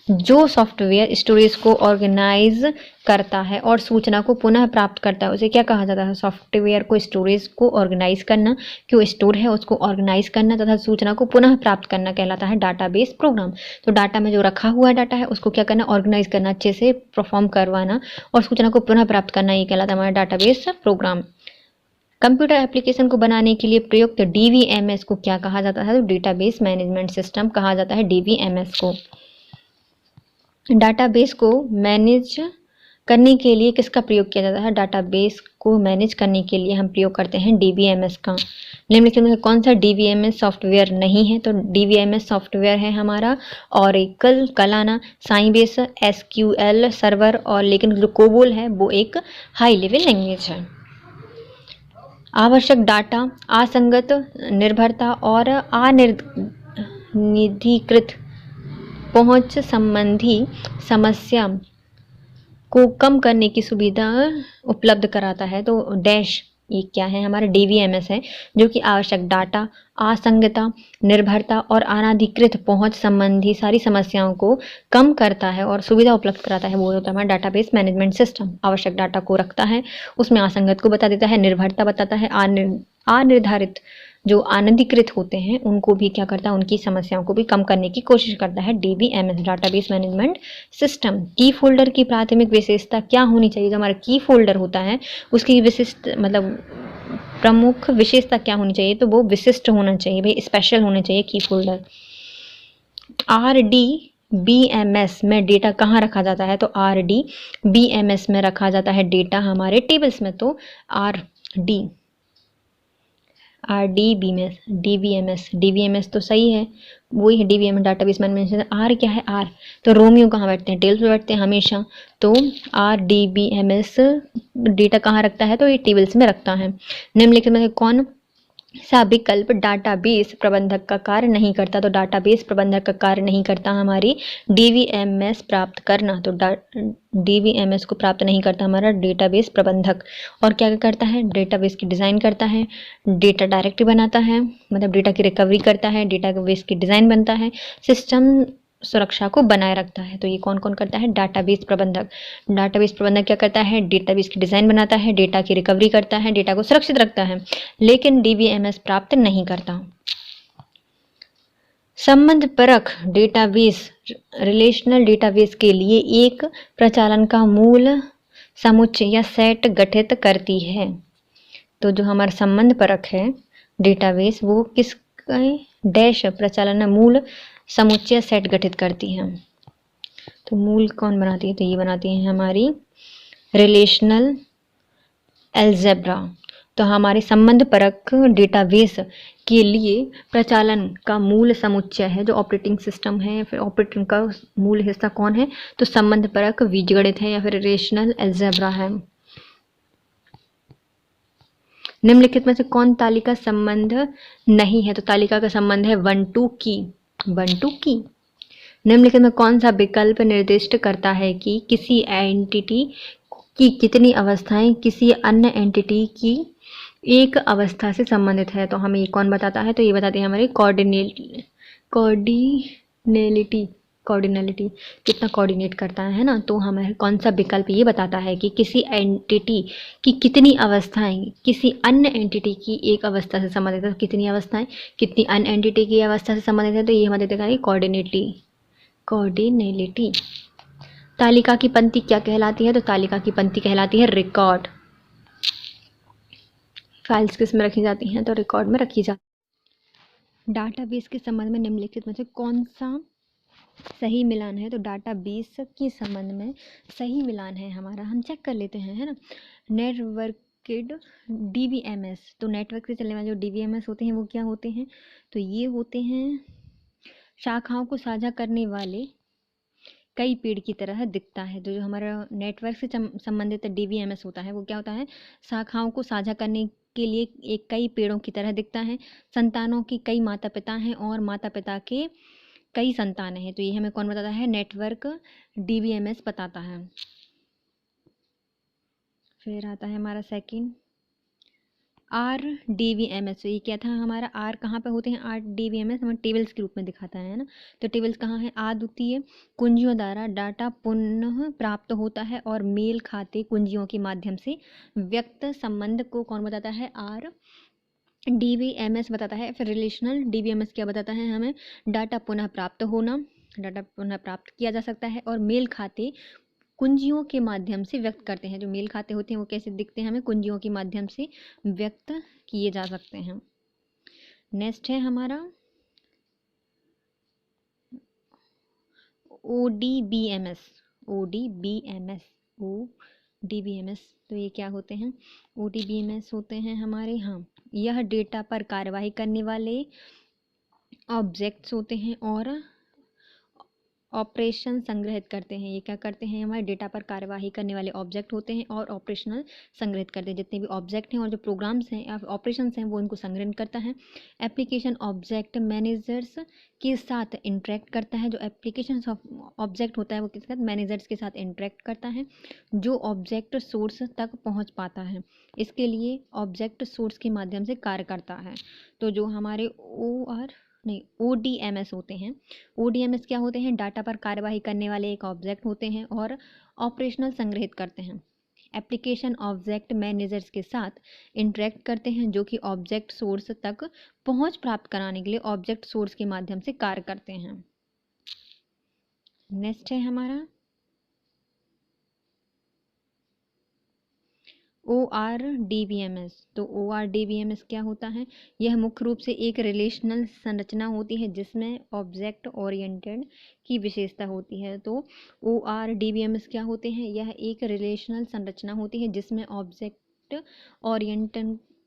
जो सॉफ्टवेयर स्टोरेज को ऑर्गेनाइज करता है और सूचना को पुनः प्राप्त करता है, उसे क्या कहा जाता है? सॉफ्टवेयर को स्टोरेज को ऑर्गेनाइज करना, क्यों स्टोर है उसको ऑर्गेनाइज करना तथा सूचना को पुनः प्राप्त करना कहलाता है डाटाबेस प्रोग्राम। तो डाटा में जो रखा हुआ डाटा है उसको क्या करना? ऑर्गेनाइज करना, अच्छे से परफॉर्म करवाना और सूचना को पुनः प्राप्त करना, ये कहलाता है हमारा डाटाबेस प्रोग्राम। कंप्यूटर एप्लीकेशन को बनाने के लिए प्रयुक्त DVMS को क्या कहा जाता है? तो डेटाबेस मैनेजमेंट सिस्टम कहा जाता है DVMS को। डाटाबेस को मैनेज करने के लिए किसका प्रयोग किया जाता है? डाटाबेस को मैनेज करने के लिए हम प्रयोग करते हैं DVMS का। निम्नलिखित में कौन सा DVMS सॉफ्टवेयर नहीं है? तो DVMS सॉफ्टवेयर है हमारा oracle, Kalana, Sybase, SQL server, और लेकिन जो कोबोल है वो एक हाई लेवल लैंग्वेज है। आवश्यक डाटा, असंगत, निर्भरता और अनिर्धारित पहुंच संबंधी समस्या को कम करने की सुविधा उपलब्ध कराता है। तो डैश ये क्या है हमारा? DVMS है, जो कि आवश्यक डाटा, असंगतता, निर्भरता और अनाधिकृत पहुंच संबंधी सारी समस्याओं को कम करता है और सुविधा उपलब्ध कराता है। वो होता है हमारा डाटाबेस मैनेजमेंट सिस्टम। आवश्यक डाटा को रखता है, उसमें असंगत को बता देता है, निर्भरता बताता है, अनिर्धारित जो अनधिकृत होते हैं उनको भी क्या करता है? उनकी समस्याओं को भी कम करने की कोशिश करता है DVMS डाटाबेस मैनेजमेंट सिस्टम। की फोल्डर की प्राथमिक विशेषता क्या होनी चाहिए? जो हमारा की फोल्डर होता है उसकी विशिष्ट मतलब प्रमुख विशेषता क्या होनी चाहिए? तो वो विशिष्ट होना चाहिए भाई, स्पेशल होना चाहिए की फोल्डर। RDBMS में डेटा कहाँ रखा जाता है? तो RDBMS में रखा जाता है डेटा हमारे टेबल्स में। तो DVMS तो सही है, वही है DVMS डाटाबेस मैनेजमेंट। R क्या है? R तो रोमियो कहाँ बैठते हैं? टेबल्स में बैठते हैं हमेशा। तो RDBMS डेटा कहाँ रखता है? तो ये टेबल्स में रखता है। निम्नलिखित में कौन सा विकल्प डाटाबेस प्रबंधक का कार्य नहीं करता? तो डाटाबेस प्रबंधक का कार्य नहीं करता हमारी DVMS प्राप्त करना। तो DVMS को प्राप्त नहीं करता हमारा डेटाबेस प्रबंधक। और क्या करता है? डेटाबेस की डिज़ाइन करता है, डेटा डायरेक्टरी बनाता है, मतलब डेटा की रिकवरी करता है, डेटाबेस की डिज़ाइन बनता है, सिस्टम सुरक्षा को बनाए रखता है। तो ये कौन कौन करता है? डाटाबेस प्रबंधक। डाटाबेस प्रबंधक क्या करता है? डेटाबेस की डिज़ाइन बनाता है, डेटा की रिकवरी करता है, डेटा को सुरक्षित रखता है, लेकिन DVMS प्राप्त नहीं करता। संबंध परक डेटाबेस रिलेशनल डेटाबेस के लिए एक प्रचालन का मूल समुच्चय या सेट गठित करती है। तो जो हमारा संबंध परक है डेटाबेस वो किस डैश प्रचालन मूल समुच्चय सेट गठित करती है। तो मूल कौन बनाती है? तो ये बनाती है हमारी रिलेशनल अलजेब्रा। तो हमारे संबंध परक डेटाबेस के लिए प्रचालन का मूल समुच्चय है जो ऑपरेटिंग सिस्टम है, फिर ऑपरेटिंग का मूल हिस्सा कौन है, तो संबंध परक बीजगणित है या फिर रिलेशनल अलजेब्रा है। निम्नलिखित में से कौन तालिका संबंध नहीं है, तो तालिका का संबंध है 1 to की। 1 to की। निम्नलिखित में कौन सा विकल्प निर्दिष्ट करता है कि किसी एंटिटी की कितनी अवस्थाएं किसी अन्य एंटिटी की एक अवस्था से संबंधित है, तो हमें ये कौन बताता है, तो ये बताते हैं हमारे कोऑर्डिनलिटी कितना कोऑर्डिनेट करता है ना। तो हमें कौन सा विकल्प ये बताता है कि किसी एंटिटी की कितनी अवस्थाएं किसी अन्य एंटिटी की एक अवस्था से संबंधित है, तो कितनी अवस्थाएं कितनी अन्य एंटिटी की अवस्था से संबंधित है, तो ये हमें देता है कोऑर्डिनेलिटी। तालिका की पंक्ति क्या कहलाती है, तो तालिका की पंक्ति कहलाती है रिकॉर्ड। फाइल्स किस में रखी जाती हैं, तो रिकॉर्ड में रखी जाती है। डाटाबेस के संबंध में निम्नलिखित में से कौन सा सही मिलान है, तो डाटाबेस के संबंध में सही मिलान है हमारा, हम चेक कर लेते हैं, है ना। नेटवर्कड DBMS, तो नेटवर्क से चलने वाले जो DBMS होते हैं वो क्या होते हैं, तो ये होते हैं शाखाओं को साझा करने वाले कई पेड़ की तरह दिखता है। तो जो हमारा नेटवर्क से संबंधित DBMS होता है वो क्या होता है, शाखाओं को साझा करने के लिए एक कई पेड़ों की तरह दिखता है, संतानों की कई माता पिता हैं और माता पिता के कई संतानें हैं, तो ये हमें कौन बताता है, नेटवर्क DBMS बताता है। फिर आता है हमारा सेकंड RDBMS। तो ये क्या था हमारा, आर कहाँ पे होते हैं, RDBMS हमें टेबल्स के रूप में दिखाता है ना। तो टेबल्स कहाँ है, अद्वितीय कुंजियों द्वारा डाटा पुनः प्राप्त होता है और मेल खाते कुंजियों के माध्यम से व्यक्त संबंध को कौन बताता है, RDBMS बताता है। फिर रिलेशनल DBMS क्या बताता है हमें, डाटा पुनः प्राप्त होना, डाटा पुनः प्राप्त किया जा सकता है और मेल खाते कुंजियों के माध्यम से व्यक्त करते हैं। जो मेल खाते होते हैं वो कैसे दिखते हैं, हमें कुंजियों के माध्यम से व्यक्त किए जा सकते हैं। नेक्स्ट है हमारा ODBMS। तो ये क्या होते हैं, ODBMS होते हैं हमारे, हाँ, यह डेटा पर कार्यवाही करने वाले ऑब्जेक्ट्स होते हैं और ऑपरेशन संग्रहित करते हैं। ये क्या करते हैं, हमारे डेटा पर कार्यवाही करने वाले ऑब्जेक्ट होते हैं और ऑपरेशनल संग्रहित करते हैं। जितने भी ऑब्जेक्ट हैं और जो प्रोग्राम्स हैं या ऑपरेशंस हैं वो इनको संग्रहित करता है। एप्लीकेशन ऑब्जेक्ट मैनेजर्स के साथ इंटरेक्ट करता है। जो एप्लीकेशन ऑब्जेक्ट होता है वो किसके साथ, मैनेजर्स के साथ इंटरेक्ट करता है जो ऑब्जेक्ट सोर्स तक पहुँच पाता है। इसके लिए ऑब्जेक्ट सोर्स के माध्यम से कार्य करता है। तो जो हमारे ODMS होते हैं, ODMS क्या होते हैं, डाटा पर कार्यवाही करने वाले एक ऑब्जेक्ट होते हैं और ऑपरेशनल संग्रहित करते हैं। एप्लीकेशन ऑब्जेक्ट मैनेजर्स के साथ इंटरेक्ट करते हैं जो कि ऑब्जेक्ट सोर्स तक पहुंच प्राप्त कराने के लिए ऑब्जेक्ट सोर्स के माध्यम से कार्य करते हैं। नेक्स्ट है हमारा ORDBMS। तो ORDBMS क्या होता है, यह मुख्य रूप से एक रिलेशनल संरचना होती है जिसमें ऑब्जेक्ट ओरिएंटेड की विशेषता होती है। तो ORDBMS क्या होते हैं, यह एक रिलेशनल संरचना होती है जिसमें ऑब्जेक्ट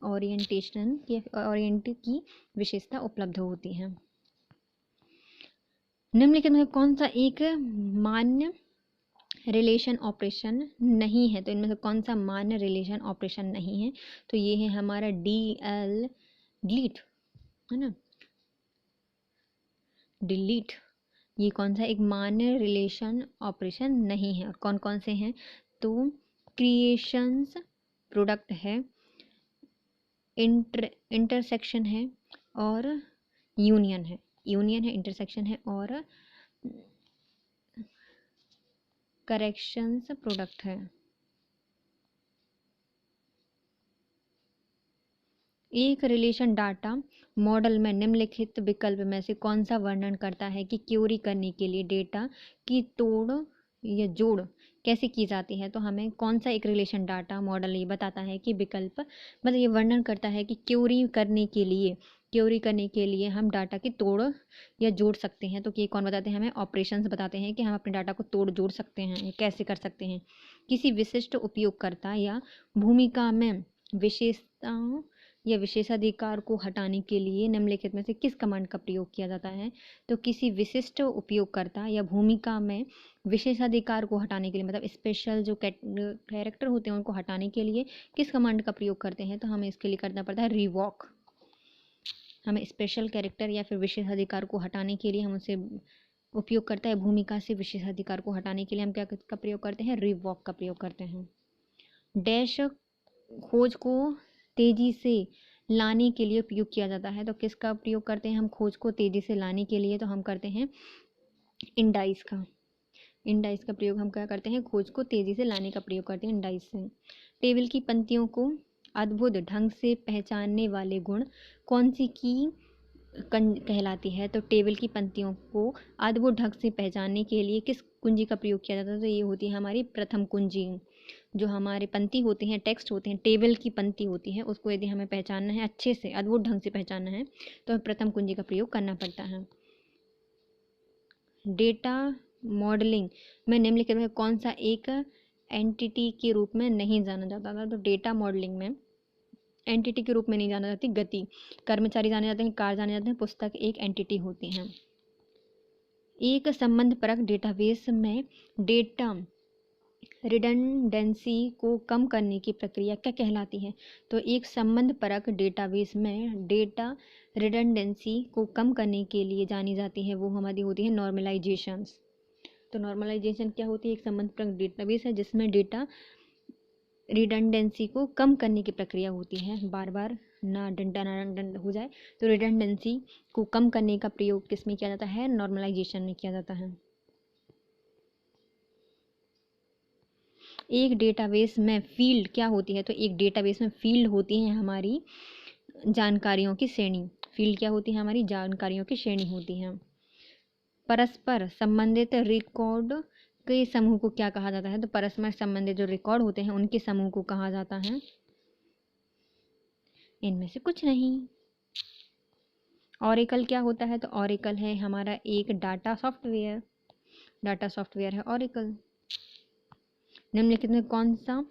ओरिएंटेशन की विशेषता उपलब्ध होती है। निम्नलिखित में कौन सा एक मान्य रिलेशन ऑपरेशन नहीं है, तो इनमें से कौन सा मान्य रिलेशन ऑपरेशन नहीं है, तो ये है हमारा डिलीट, है ना, डिलीट। ये कौन सा एक मान्य रिलेशन ऑपरेशन नहीं है। और कौन कौन से हैं, तो क्रिएशंस प्रोडक्ट है, इंटरसेक्शन है और यूनियन है, इंटरसेक्शन है और करेक्शंस प्रोडक्ट है। एक रिलेशन डाटा मॉडल में निम्नलिखित विकल्प में से कौन सा वर्णन करता है कि क्वेरी करने के लिए डेटा की तोड़ या जोड़ कैसे की जाती है, तो हमें कौन सा एक रिलेशन डाटा मॉडल ये बताता है कि विकल्प मतलब ये वर्णन करता है कि क्वेरी करने के लिए क्वेरी करने के लिए हम डाटा की तोड़ या जोड़ सकते हैं। तो ये कौन बताते हैं हमें? ऑपरेशंस बताते हैं कि हम अपने डाटा को तोड़ जोड़ सकते हैं, ये कैसे कर सकते हैं। किसी विशिष्ट उपयोगकर्ता या भूमिका में विशेषताओं या विशेषाधिकार को हटाने के लिए निम्नलिखित में से किस कमांड का प्रयोग किया जाता है? तो किसी विशिष्ट उपयोगकर्ता या भूमिका में विशेषाधिकार को हटाने के लिए, मतलब स्पेशल जो कैरेक्टर होते हैं उनको हटाने के लिए किस कमांड का प्रयोग करते हैं? तो हमें इसके लिए करना पड़ता है रिवॉक। हमें स्पेशल कैरेक्टर या फिर विशेषाधिकार को हटाने के लिए हम उसे उपयोग करता है भूमिका से विशेषाधिकार को हटाने के लिए हम क्या का प्रयोग करते हैं? रिवॉक का प्रयोग करते हैं। डैश खोज को तेजी से लाने के लिए उपयोग किया जाता है। तो किसका प्रयोग करते हैं हम खोज को तेजी से लाने के लिए? तो हम करते हैं इंडाइस का। इंडाइस का प्रयोग हम क्या करते हैं? खोज को तेजी से लाने का प्रयोग करते हैं इंडाइस से। टेबल की पंक्तियों को अद्भुत ढंग से पहचानने वाले गुण कौन सी की कहलाती है? तो टेबल की पंक्तियों को अद्भुत ढंग से पहचानने के लिए किस कुंजी का प्रयोग किया जाता है? तो ये होती है हमारी प्रथम कुंजी। जो हमारे पंक्ति होते हैं, टेक्स्ट होते हैं, टेबल की पंक्ति होती है, उसको यदि हमें पहचानना है अच्छे से, अद्भुत ढंग से पहचानना है, तो हमें प्रथम कुंजी का प्रयोग करना पड़ता है। डेटा मॉडलिंग में निम्नलिखित में कौन सा एक एंटिटी के रूप में नहीं जाना जाता था? तो डेटा मॉडलिंग में एंटिटी के रूप में नहीं जाना जाती गति। कर्मचारी जाने जाते हैं, कार जाने जाते हैं, पुस्तक एक एंटिटी होती हैं। एक संबंधपरक डेटाबेस में डेटा रिडंडेंसी को कम करने की प्रक्रिया क्या कहलाती है? तो एक संबंधपरक डेटाबेस में डेटा रिडंडेंसी को कम करने के लिए जानी जाती है वो हमारी होती है नॉर्मलाइजेशंस। तो नॉर्मलाइजेशन क्या होती है? एक संबंधपरक डेटाबेस है जिसमें डेटा रिडंडेंसी को कम करने की प्रक्रिया होती है, बार बार ना डंडा हो जाए। तो रिडंडेंसी को कम करने का प्रयोग किस में किया जाता है? नॉर्मलाइजेशन में किया जाता है। एक डेटाबेस में फील्ड क्या होती है? तो एक डेटाबेस में फील्ड होती है हमारी जानकारियों की श्रेणी। फील्ड क्या होती है? हमारी जानकारियों की श्रेणी होती है। परस्पर संबंधित रिकॉर्ड के समूह को क्या कहा जाता है? तो परस्पर संबंधित जो रिकॉर्ड होते हैं उनके समूह को कहा जाता है इनमें से कुछ नहीं। ऑरेकल क्या होता है? तो ऑरेकल है हमारा एक डाटा सॉफ्टवेयर। डाटा सॉफ्टवेयर है ऑरेकल। निम्नलिखित में कौन सा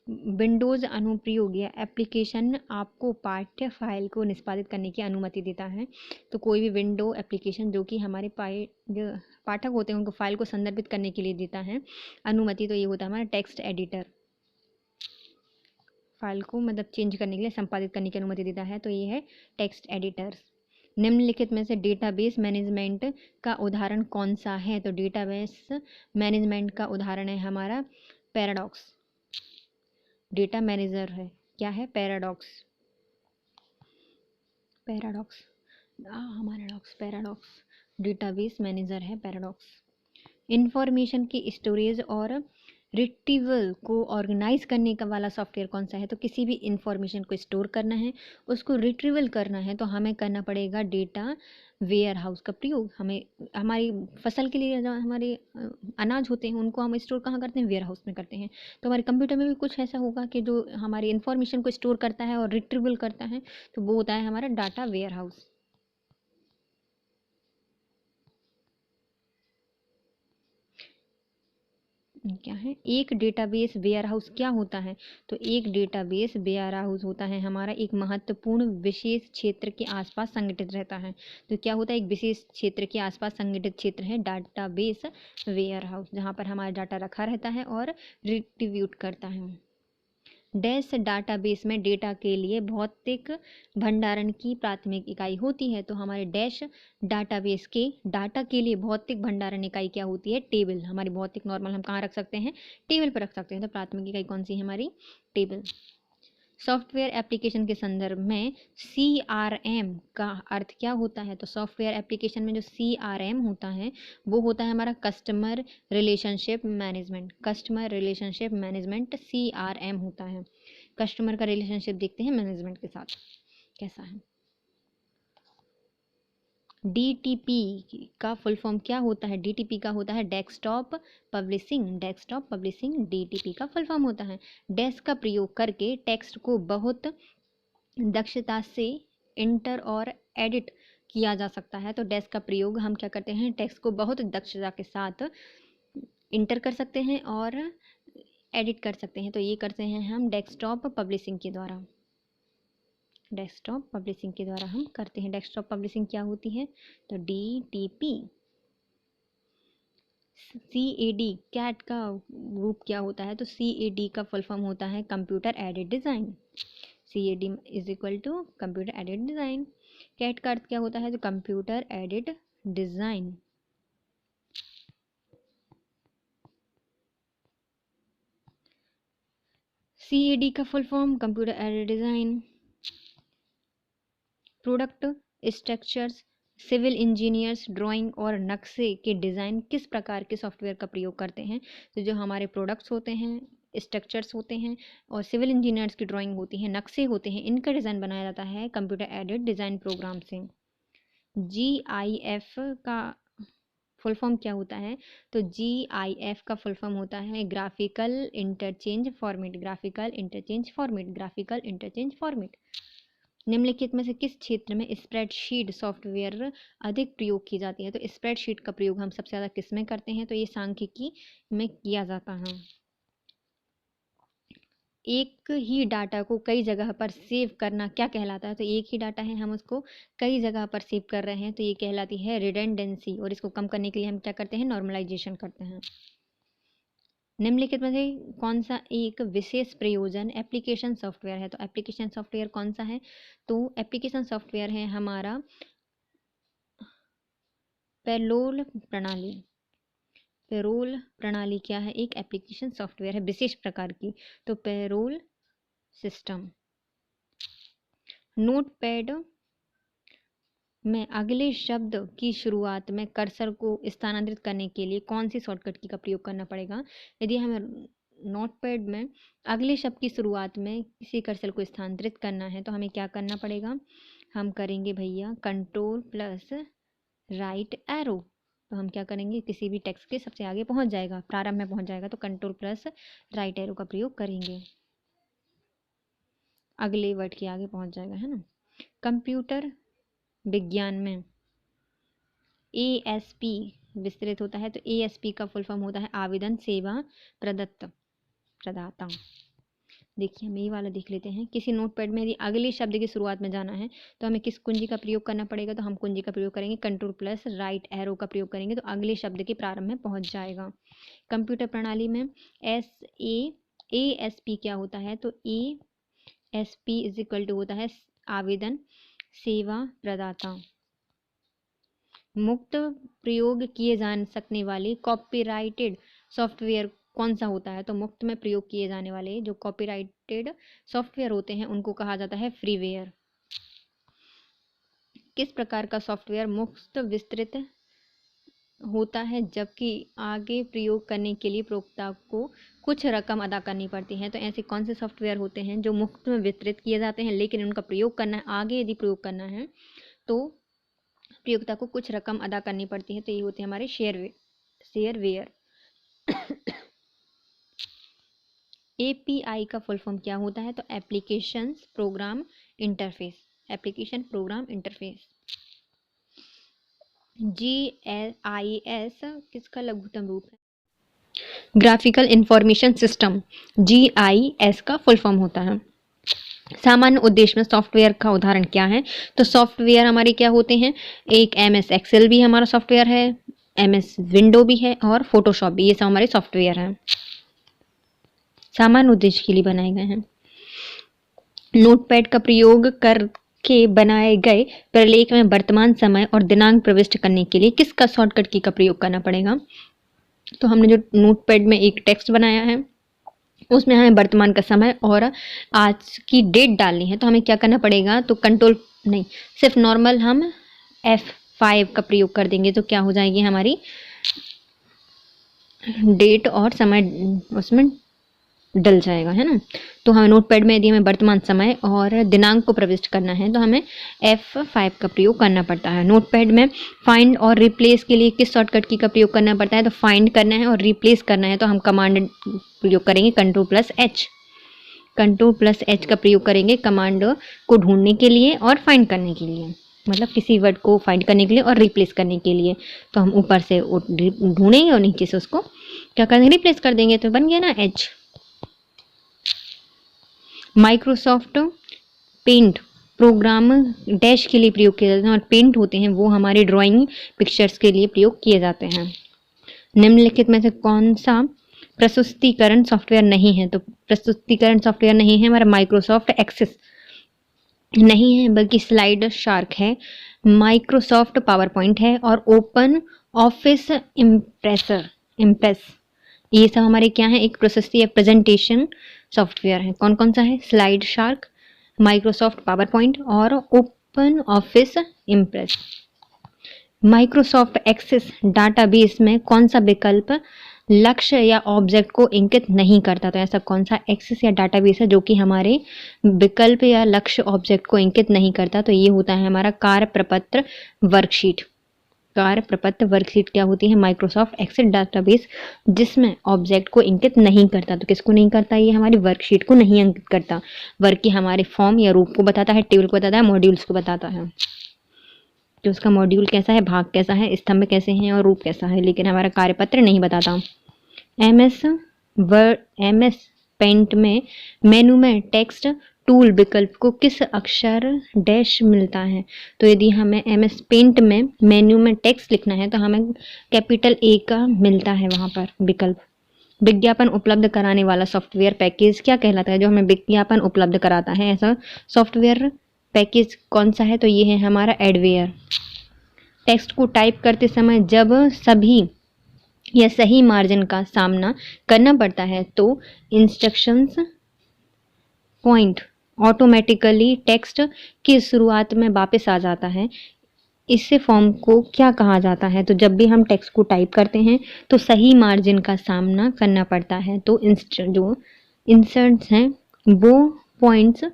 विंडोज़ अनुप्रयोग या एप्लीकेशन आपको पाठ्य फाइल को निष्पादित करने की अनुमति देता है? तो कोई भी विंडो एप्लीकेशन जो कि हमारे जो पाठक होते हैं उनको फाइल को संदर्भित करने के लिए देता है अनुमति, तो ये होता है हमारा टेक्स्ट एडिटर। फाइल को मतलब चेंज करने के लिए, संपादित करने की अनुमति देता है, तो ये है टेक्स्ट एडिटर्स। निम्नलिखित में से डेटाबेस मैनेजमेंट का उदाहरण कौन सा है? तो डेटाबेस मैनेजमेंट का उदाहरण है हमारा पैराडॉक्स। डेटा मैनेजर है क्या है? पैराडॉक्स। पैराडॉक्स हमारा डॉक्स पैराडॉक्स डेटाबेस मैनेजर है पैराडॉक्स। इंफॉर्मेशन की स्टोरेज और रिट्रीवल को ऑर्गेनाइज करने का वाला सॉफ्टवेयर कौन सा है? तो किसी भी इंफॉर्मेशन को स्टोर करना है, उसको रिट्रीवल करना है, तो हमें करना पड़ेगा डेटा वेयर हाउस का प्रयोग। हमें हमारी फसल के लिए जो हमारे अनाज होते हैं उनको हम स्टोर कहाँ करते हैं? वेयर हाउस में करते हैं। तो हमारे कंप्यूटर में भी कुछ ऐसा होगा कि जो हमारी इंफॉर्मेशन को स्टोर करता है और रिट्रीवल करता है, तो वो होता है हमारा डाटा वेयर हाउस। क्या है? एक डेटाबेस वेयरहाउस क्या होता है? तो एक डेटाबेस वेयरहाउस होता है हमारा एक महत्वपूर्ण विशेष क्षेत्र के आसपास संगठित रहता है। तो क्या होता है? एक विशेष क्षेत्र के आसपास संगठित क्षेत्र है डाटाबेस वेयरहाउस, जहाँ पर हमारा डाटा रखा रहता है और रिट्रीब्यूट करता है। डैश डाटाबेस में डेटा के लिए भौतिक भंडारण की प्राथमिक इकाई होती है। तो हमारे डैश डाटाबेस के डाटा के लिए भौतिक भंडारण इकाई क्या होती है? टेबल। हमारी भौतिक नॉर्मल हम कहाँ रख सकते हैं? टेबल पर रख सकते हैं। तो प्राथमिक इकाई कौन सी है हमारी? टेबल। सॉफ्टवेयर एप्लीकेशन के संदर्भ में CRM का अर्थ क्या होता है? तो सॉफ्टवेयर एप्लीकेशन में जो CRM होता है वो होता है हमारा customer relationship management. Customer relationship management CRM होता है। कस्टमर का रिलेशनशिप देखते हैं मैनेजमेंट के साथ कैसा है। DTP का फुल फॉर्म क्या होता है? DTP का होता है desktop publishing. Desktop publishing DTP का फुल फॉर्म होता है। डेस्क का प्रयोग करके टेक्स्ट को बहुत दक्षता से इंटर और एडिट किया जा सकता है। तो डैश का प्रयोग हम क्या करते हैं, टेक्स्ट को बहुत दक्षता के साथ इंटर कर सकते हैं और एडिट कर सकते हैं। तो ये करते हैं हम डेस्कटॉप पब्लिशिंग के द्वारा। डेस्कटॉप पब्लिशिंग के द्वारा हम करते हैं। डेस्कटॉप पब्लिशिंग क्या होती है, तो DTP। CAD कैट का ग्रुप क्या होता है, तो CAD का फुल फॉर्म होता है computer aided design. CAD is equal to computer aided design. Cat का अर्थ क्या होता है, तो कंप्यूटर एडेड डिज़ाइन। CAD का full form computer aided design. Product structures, civil engineers drawing और नक्शे के डिज़ाइन किस प्रकार के सॉफ्टवेयर का प्रयोग करते हैं, तो जो हमारे प्रोडक्ट्स होते हैं, स्ट्रक्चर्स होते हैं और सिविल इंजीनियर्स की ड्राइंग होती है, नक्शे होते हैं, इनका डिज़ाइन बनाया जाता है कंप्यूटर एडेड डिज़ाइन प्रोग्राम से। GIF का फुल फॉर्म क्या होता है, तो GIF का फुल फॉर्म होता है graphical interchange format. Graphical interchange format, graphical interchange format. निम्नलिखित में से किस क्षेत्र में स्प्रेडशीट सॉफ्टवेयर अधिक प्रयोग की जाती है, तो स्प्रेडशीट का प्रयोग हम सबसे ज़्यादा किस में करते हैं, तो ये सांख्यिकी में किया जाता है। एक ही डाटा को कई जगह पर सेव करना क्या कहलाता है, तो एक ही डाटा है, हम उसको कई जगह पर सेव कर रहे हैं, तो ये कहलाती है रिडंडेंसी। और इसको कम करने के लिए हम क्या करते हैं, नॉर्मलाइजेशन करते हैं। निम्नलिखित में से कौन सा एक विशेष प्रयोजन एप्लीकेशन सॉफ्टवेयर है, तो एप्लीकेशन सॉफ्टवेयर कौन सा है, तो एप्लीकेशन सॉफ्टवेयर है हमारा पेरोल प्रणाली। पेरोल प्रणाली क्या है, एक एप्लीकेशन सॉफ्टवेयर है विशेष प्रकार की, तो पेरोल सिस्टम। नोटपैड में अगले शब्द की शुरुआत में कर्सर को स्थानांतरित करने के लिए कौन सी शॉर्टकट की का प्रयोग करना पड़ेगा। यदि हमें नोटपैड में अगले शब्द की शुरुआत में किसी कर्सर को स्थानांतरित करना है, तो हमें क्या करना पड़ेगा, हम करेंगे भैया कंट्रोल प्लस राइट एरो। तो हम क्या करेंगे, किसी भी टेक्स्ट के सबसे आगे पहुंच जाएगा, प्रारंभ में पहुंच जाएगा, तो कंट्रोल प्लस राइट एरो का प्रयोग करेंगे, अगले वर्ड के आगे पहुंच जाएगा, है ना। कंप्यूटर विज्ञान में ASP विस्तृत होता है, तो ASP का फुल फॉर्म होता है आवेदन सेवा प्रदाता। देखिए हम ये वाला देख लेते हैं। किसी नोटपैड में यदि अगले शब्द की शुरुआत में जाना है, तो हमें किस कुंजी का प्रयोग करना पड़ेगा, तो हम कुंजी का प्रयोग करेंगे कंट्रोल प्लस राइट एरो का प्रयोग करेंगे, तो अगले शब्द के प्रारंभ में पहुंच जाएगा। कंप्यूटर प्रणाली में ASP क्या होता है, तो ASP इज इक्वल टू होता है आवेदन सेवा प्रदाता। मुक्त प्रयोग किए जा सकने वाले कॉपीराइटेड सॉफ्टवेयर कौन सा होता है, तो मुफ्त में प्रयोग किए जाने वाले जो कॉपीराइटेड सॉफ्टवेयर होते हैं उनको कहा जाता है फ्रीवेयर। किस प्रकार का सॉफ्टवेयर मुफ्त विस्तृत होता है, जबकि आगे प्रयोग करने के लिए प्रयोक्ता को कुछ रकम अदा करनी पड़ती है, तो ऐसे कौन से सॉफ्टवेयर होते हैं जो मुफ्त में वितरित किए जाते हैं, लेकिन उनका प्रयोग करना है, आगे यदि प्रयोग करना है तो प्रयोक्ता को कुछ रकम अदा करनी पड़ती है, तो ये होते हैं हमारे शेयरवेयर। API का फुल फॉर्म क्या होता है, तो application program interface. Application program interface. GIS किसका लघुतम रूप है, ग्राफिकल इंफॉर्मेशन सिस्टम। GIS का फुल फॉर्म होता है। सामान्य उद्देश्य में सॉफ्टवेयर का उदाहरण क्या है, तो सॉफ्टवेयर हमारे क्या होते हैं, एक MS एक्सेल भी हमारा सॉफ्टवेयर है, MS विंडो भी है और फोटोशॉप भी, ये सब हमारे सॉफ्टवेयर हैं, सामान्य उद्देश्य के लिए बनाए गए हैं। नोटपैड का प्रयोग करके बनाए गए प्रलेख में वर्तमान समय और दिनांक प्रविष्ट करने के लिए किसका शॉर्टकट की का प्रयोग करना पड़ेगा, तो हमने जो नोटपैड में एक टेक्स्ट बनाया है उसमें हमें वर्तमान का समय और आज की डेट डालनी है, तो हमें क्या करना पड़ेगा, तो कंट्रोल नहीं, सिर्फ नॉर्मल हम F5 का प्रयोग कर देंगे, तो क्या हो जाएगी हमारी डेट और समय उसमें डल जाएगा, है ना। तो हमें नोटपैड में यदि हमें वर्तमान समय और दिनांक को प्रविष्ट करना है तो हमें F5 का प्रयोग करना पड़ता है। नोटपैड में फाइंड और रिप्लेस के लिए किस शॉर्टकट की का प्रयोग करना पड़ता है, तो फाइंड करना है और रिप्लेस करना है तो हम कमांड प्रयोग करेंगे कंट्रोल प्लस H। Ctrl+H का प्रयोग करेंगे कमांड को ढूंढने के लिए और फाइंड करने के लिए, मतलब किसी वर्ड को फाइंड करने के लिए और रिप्लेस करने के लिए। तो हम ऊपर से ढूंढेंगे और नीचे से उसको क्या करेंगे, रिप्लेस कर देंगे। तो बन गया ना H। Microsoft paint program dash के लिए प्रयोग किए जाते हैं और पेंट होते हैं वो हमारे ड्राइंग पिक्चर्स के लिए प्रयोग किए जाते हैं। निम्नलिखित में से कौन सा प्रस्तुतीकरण सॉफ्टवेयर नहीं है? तो प्रस्तुतीकरण सॉफ्टवेयर नहीं है हमारा माइक्रोसॉफ्ट एक्सेस नहीं है, बल्कि स्लाइड शार्क है, माइक्रोसॉफ्ट पावर पॉइंट है और ओपन ऑफिस इम्प्रेस। ये सब हमारे क्या है, एक प्रशस्ति या प्रेजेंटेशन सॉफ्टवेयर है। कौन कौन सा है? Slide shark, Microsoft PowerPoint और open office impress. Microsoft access database में कौन सा विकल्प लक्ष्य या ऑब्जेक्ट को इंगित नहीं करता? तो ऐसा कौन सा एक्सेस या डाटाबेस है जो कि हमारे विकल्प या लक्ष्य ऑब्जेक्ट को इंगित नहीं करता? तो ये होता है हमारा कार्य प्रपत्र वर्कशीट। कार्य प्रपत्र वर्कशीट क्या होती है? माइक्रोसॉफ्ट एक्सेस डाटाबेस, जिसमें ऑब्जेक्ट को इंगित नहीं करता। तो किसको नहीं करता? ये हमारी वर्कशीट को नहीं इंगित करता। वर्क की हमारे फॉर्म या रूप को बताता है, टेबल को बताता है, मॉड्यूल्स को बताता है कि उसका मॉड्यूल कैसा है, भाग कैसा है, स्तंभ कैसे हैं और रूप कैसा है, लेकिन हमारा कार्यपत्र नहीं बताता। MS पेंट में मेनू में टेक्स्ट टूल विकल्प को किस अक्षर डैश मिलता है? तो यदि हमें MS पेंट में मेन्यू में टेक्स्ट लिखना है तो हमें कैपिटल A का मिलता है वहाँ पर विकल्प। विज्ञापन उपलब्ध कराने वाला सॉफ्टवेयर पैकेज क्या कहलाता है? जो हमें विज्ञापन उपलब्ध कराता है ऐसा सॉफ्टवेयर पैकेज कौन सा है? तो ये है हमारा एडवेयर। टेक्स्ट को टाइप करते समय जब सभी या सही मार्जिन का सामना करना पड़ता है तो इंस्ट्रक्शंस पॉइंट ऑटोमेटिकली टेक्स्ट की शुरुआत में वापस आ जाता है। इससे फॉर्म को क्या कहा जाता है? तो जब भी हम टेक्स्ट को टाइप करते हैं तो सही मार्जिन का सामना करना पड़ता है तो जो इंसर्ट्स हैं वो पॉइंट्स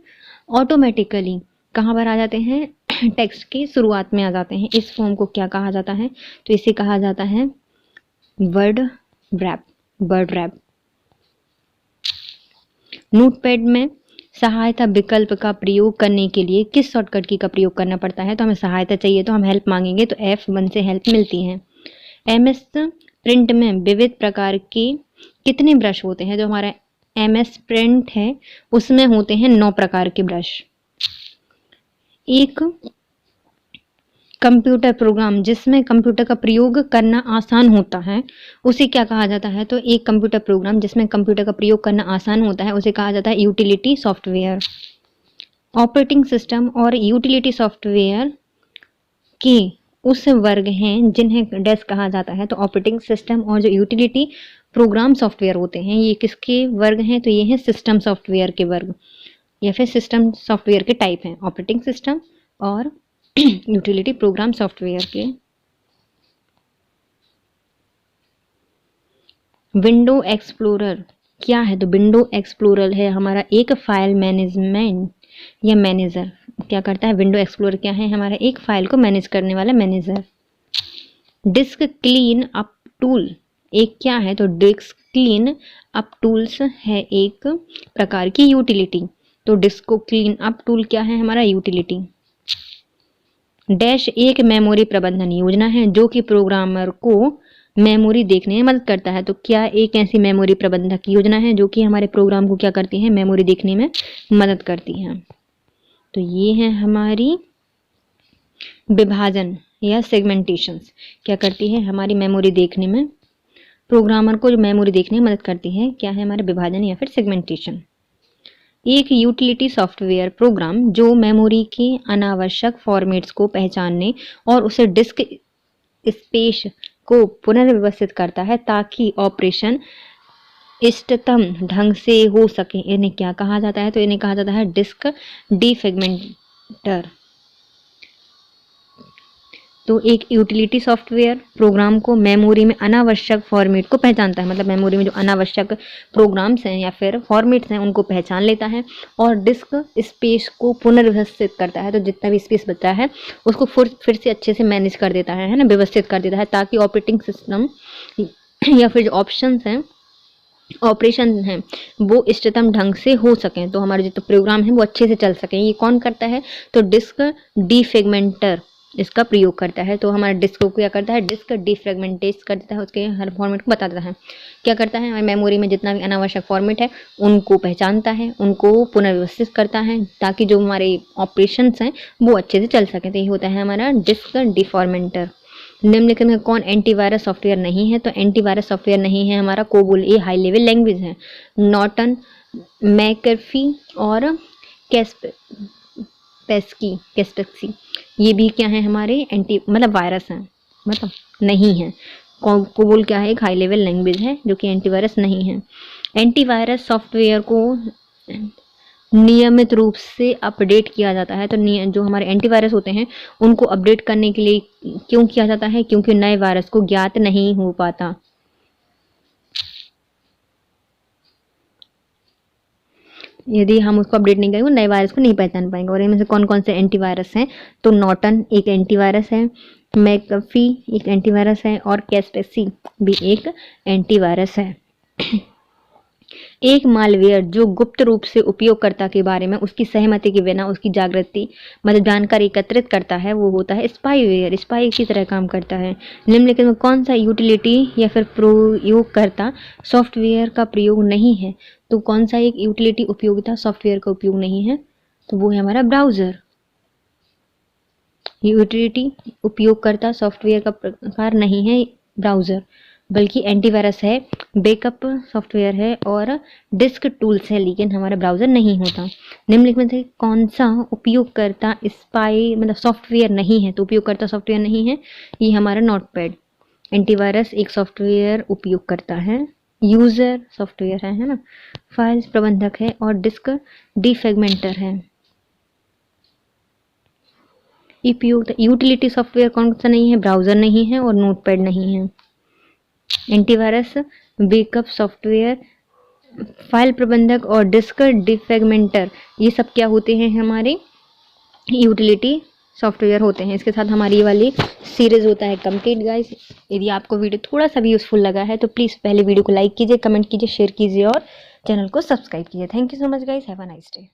ऑटोमेटिकली कहाँ पर आ जाते हैं? टेक्स्ट की शुरुआत में आ जाते हैं। इस फॉर्म को क्या कहा जाता है? तो इसे कहा जाता है वर्ड रैप। नोटपैड में सहायता विकल्प का प्रयोग करने के लिए किस शॉर्टकट की का प्रयोग करना पड़ता है? तो हमें सहायता चाहिए तो हम हेल्प मांगेंगे तो F1 से हेल्प मिलती है। MS प्रिंट में विविध प्रकार के कितने ब्रश होते हैं? जो हमारा MS प्रिंट है उसमें होते हैं 9 प्रकार के ब्रश। एक कंप्यूटर प्रोग्राम जिसमें कंप्यूटर का प्रयोग करना आसान होता है उसे क्या कहा जाता है? तो एक कंप्यूटर प्रोग्राम जिसमें कंप्यूटर का प्रयोग करना आसान होता है उसे कहा जाता है यूटिलिटी सॉफ्टवेयर। ऑपरेटिंग सिस्टम और यूटिलिटी सॉफ्टवेयर के उस वर्ग हैं जिन्हें डैश कहा जाता है। तो ऑपरेटिंग सिस्टम और जो यूटिलिटी प्रोग्राम सॉफ्टवेयर होते हैं ये किसके वर्ग हैं? तो ये हैं सिस्टम सॉफ्टवेयर के वर्ग या फिर सिस्टम सॉफ्टवेयर के टाइप हैं, ऑपरेटिंग सिस्टम और यूटिलिटी प्रोग्राम सॉफ्टवेयर के। विंडो एक्सप्लोरर क्या है? तो विंडो एक्सप्लोरर है हमारा एक फाइल मैनेजमेंट या मैनेजर। क्या करता है विंडो एक्सप्लोरर? क्या है? हमारा एक फाइल को मैनेज करने वाला manager. Disc clean up tool एक क्या है? तो डिस्क क्लीन अप टूल्स है एक प्रकार की यूटिलिटी। तो डिस्क को क्लीन अप टूल क्या है? हमारा यूटिलिटी। डैश एक मेमोरी प्रबंधन योजना है जो कि प्रोग्रामर को मेमोरी देखने में मदद करता है। तो क्या एक ऐसी मेमोरी प्रबंधक योजना है जो कि हमारे प्रोग्राम को क्या करती है? मेमोरी देखने में मदद करती है। तो ये है हमारी विभाजन या सेगमेंटेशंस। क्या करती है? हमारी मेमोरी देखने में, प्रोग्रामर को जो मेमोरी देखने में मदद करती है क्या है? हमारा विभाजन या फिर सेगमेंटेशन। एक यूटिलिटी सॉफ्टवेयर प्रोग्राम जो मेमोरी के अनावश्यक फॉर्मेट्स को पहचानने और उसे डिस्क स्पेस को पुनर्व्यवस्थित करता है ताकि ऑपरेशन इष्टतम ढंग से हो सके। इन्हें क्या कहा जाता है? तो इन्हें कहा जाता है डिस्क डिफ्रेगमेंटर। तो एक यूटिलिटी सॉफ्टवेयर प्रोग्राम को मेमोरी में अनावश्यक फॉर्मेट को पहचानता है, मतलब मेमोरी में जो अनावश्यक प्रोग्राम्स हैं या फिर फॉर्मेट्स हैं उनको पहचान लेता है और डिस्क स्पेस को पुनर्व्यवस्थित करता है। तो जितना भी स्पेस बचा है उसको फिर से अच्छे से मैनेज कर देता है ना, व्यवस्थित कर देता है ताकि ऑपरेटिंग सिस्टम या फिर जो ऑप्शंस हैं ऑपरेशन हैं वो इष्टतम ढंग से हो सकें, तो हमारे जो प्रोग्राम है वो अच्छे से चल सकें। ये कौन करता है? तो डिस्क डिफ्रेगमेंटर इसका प्रयोग करता है। तो हमारा डिस्क को क्या करता है? डिस्क डिफ्रेगमेंटेट कर देता है, उसके हर फॉर्मेट को बता देता है। क्या करता है? हमारी मेमोरी में जितना भी अनावश्यक फॉर्मेट है उनको पहचानता है, उनको पुनर्व्यवस्थित करता है, ताकि जो हमारे ऑपरेशंस हैं वो अच्छे से चल सकें। तो ये होता है हमारा डिस्क डिफॉर्मेंटर। निम्नलिखित में कौन एंटीवायरस सॉफ्टवेयर नहीं है? तो एंटीवायरस सॉफ्टवेयर नहीं है हमारा कोबोल, ये हाई लेवल लैंग्वेज है। नॉर्टन, मैकर्फी और कैस्पेक्सी ये भी क्या है? हमारे एंटी मतलब वायरस हैं, मतलब नहीं है। कोबोल क्या है? एक हाई लेवल लैंग्वेज है जो कि एंटीवायरस नहीं है। एंटीवायरस सॉफ्टवेयर को नियमित रूप से अपडेट किया जाता है। तो जो हमारे एंटीवायरस होते हैं उनको अपडेट करने के लिए क्यों किया जाता है? क्योंकि नए वायरस को ज्ञात नहीं हो पाता। यदि हम उसको अपडेट नहीं करेंगे वो नए वायरस को नहीं पहचान पाएंगे। और इनमें से कौन कौन से एंटीवायरस हैं? तो नॉर्टन एक एंटीवायरस है, मैकफी एक एंटीवायरस है और कैस्पेसी भी एक एंटीवायरस है। एक मालवेयर जो गुप्त रूप से उपयोगकर्ता के बारे में उसकी सहमति के बिना उसकी जागृति मतलब जानकारी एकत्रित करता है वो होता है स्पाईवेयर। स्पाई की तरह काम करता है। निम्नलिखित में कौन सा यूटिलिटी या फिर प्रयोगकर्ता सॉफ्टवेयर का प्रयोग नहीं है? तो कौन सा एक यूटिलिटी उपयोगिता सॉफ्टवेयर का उपयोग नहीं है? तो वो है हमारा ब्राउज़र। यूटिलिटी उपयोगकर्ता सॉफ्टवेयर का प्रकार नहीं है ब्राउज़र, बल्कि एंटीवायरस है, बैकअप सॉफ्टवेयर है और डिस्क टूल्स है, लेकिन हमारा ब्राउज़र नहीं होता। निम्नलिखित में से कौन सा उपयोगकर्ता स्पाई मतलब सॉफ्टवेयर नहीं है? तो उपयोगकर्ता सॉफ्टवेयर नहीं है ये हमारा नोटपैड। एंटीवायरस एक सॉफ्टवेयर उपयोगकर्ता है, यूज़र सॉफ्टवेयर है ना, फाइल्स प्रबंधक है और डिस्क डिफ्रेगमेंटर है। यूटिलिटी सॉफ्टवेयर कौन सा नहीं है? ब्राउज़र नहीं है और नोटपैड नहीं है। एंटीवायरस, बैकअप सॉफ्टवेयर, फाइल प्रबंधक और डिस्क डिफ्रेगमेंटर ये सब क्या होते हैं? हमारे यूटिलिटी सॉफ्टवेयर होते हैं। इसके साथ हमारी ये वाली सीरीज होता है कंप्लीट गाइस। यदि आपको वीडियो थोड़ा सा भी यूजफुल लगा है तो प्लीज़ पहले वीडियो को लाइक कीजिए, कमेंट कीजिए, शेयर कीजिए और चैनल को सब्सक्राइब कीजिए। Thank you so much guys, have a nice day.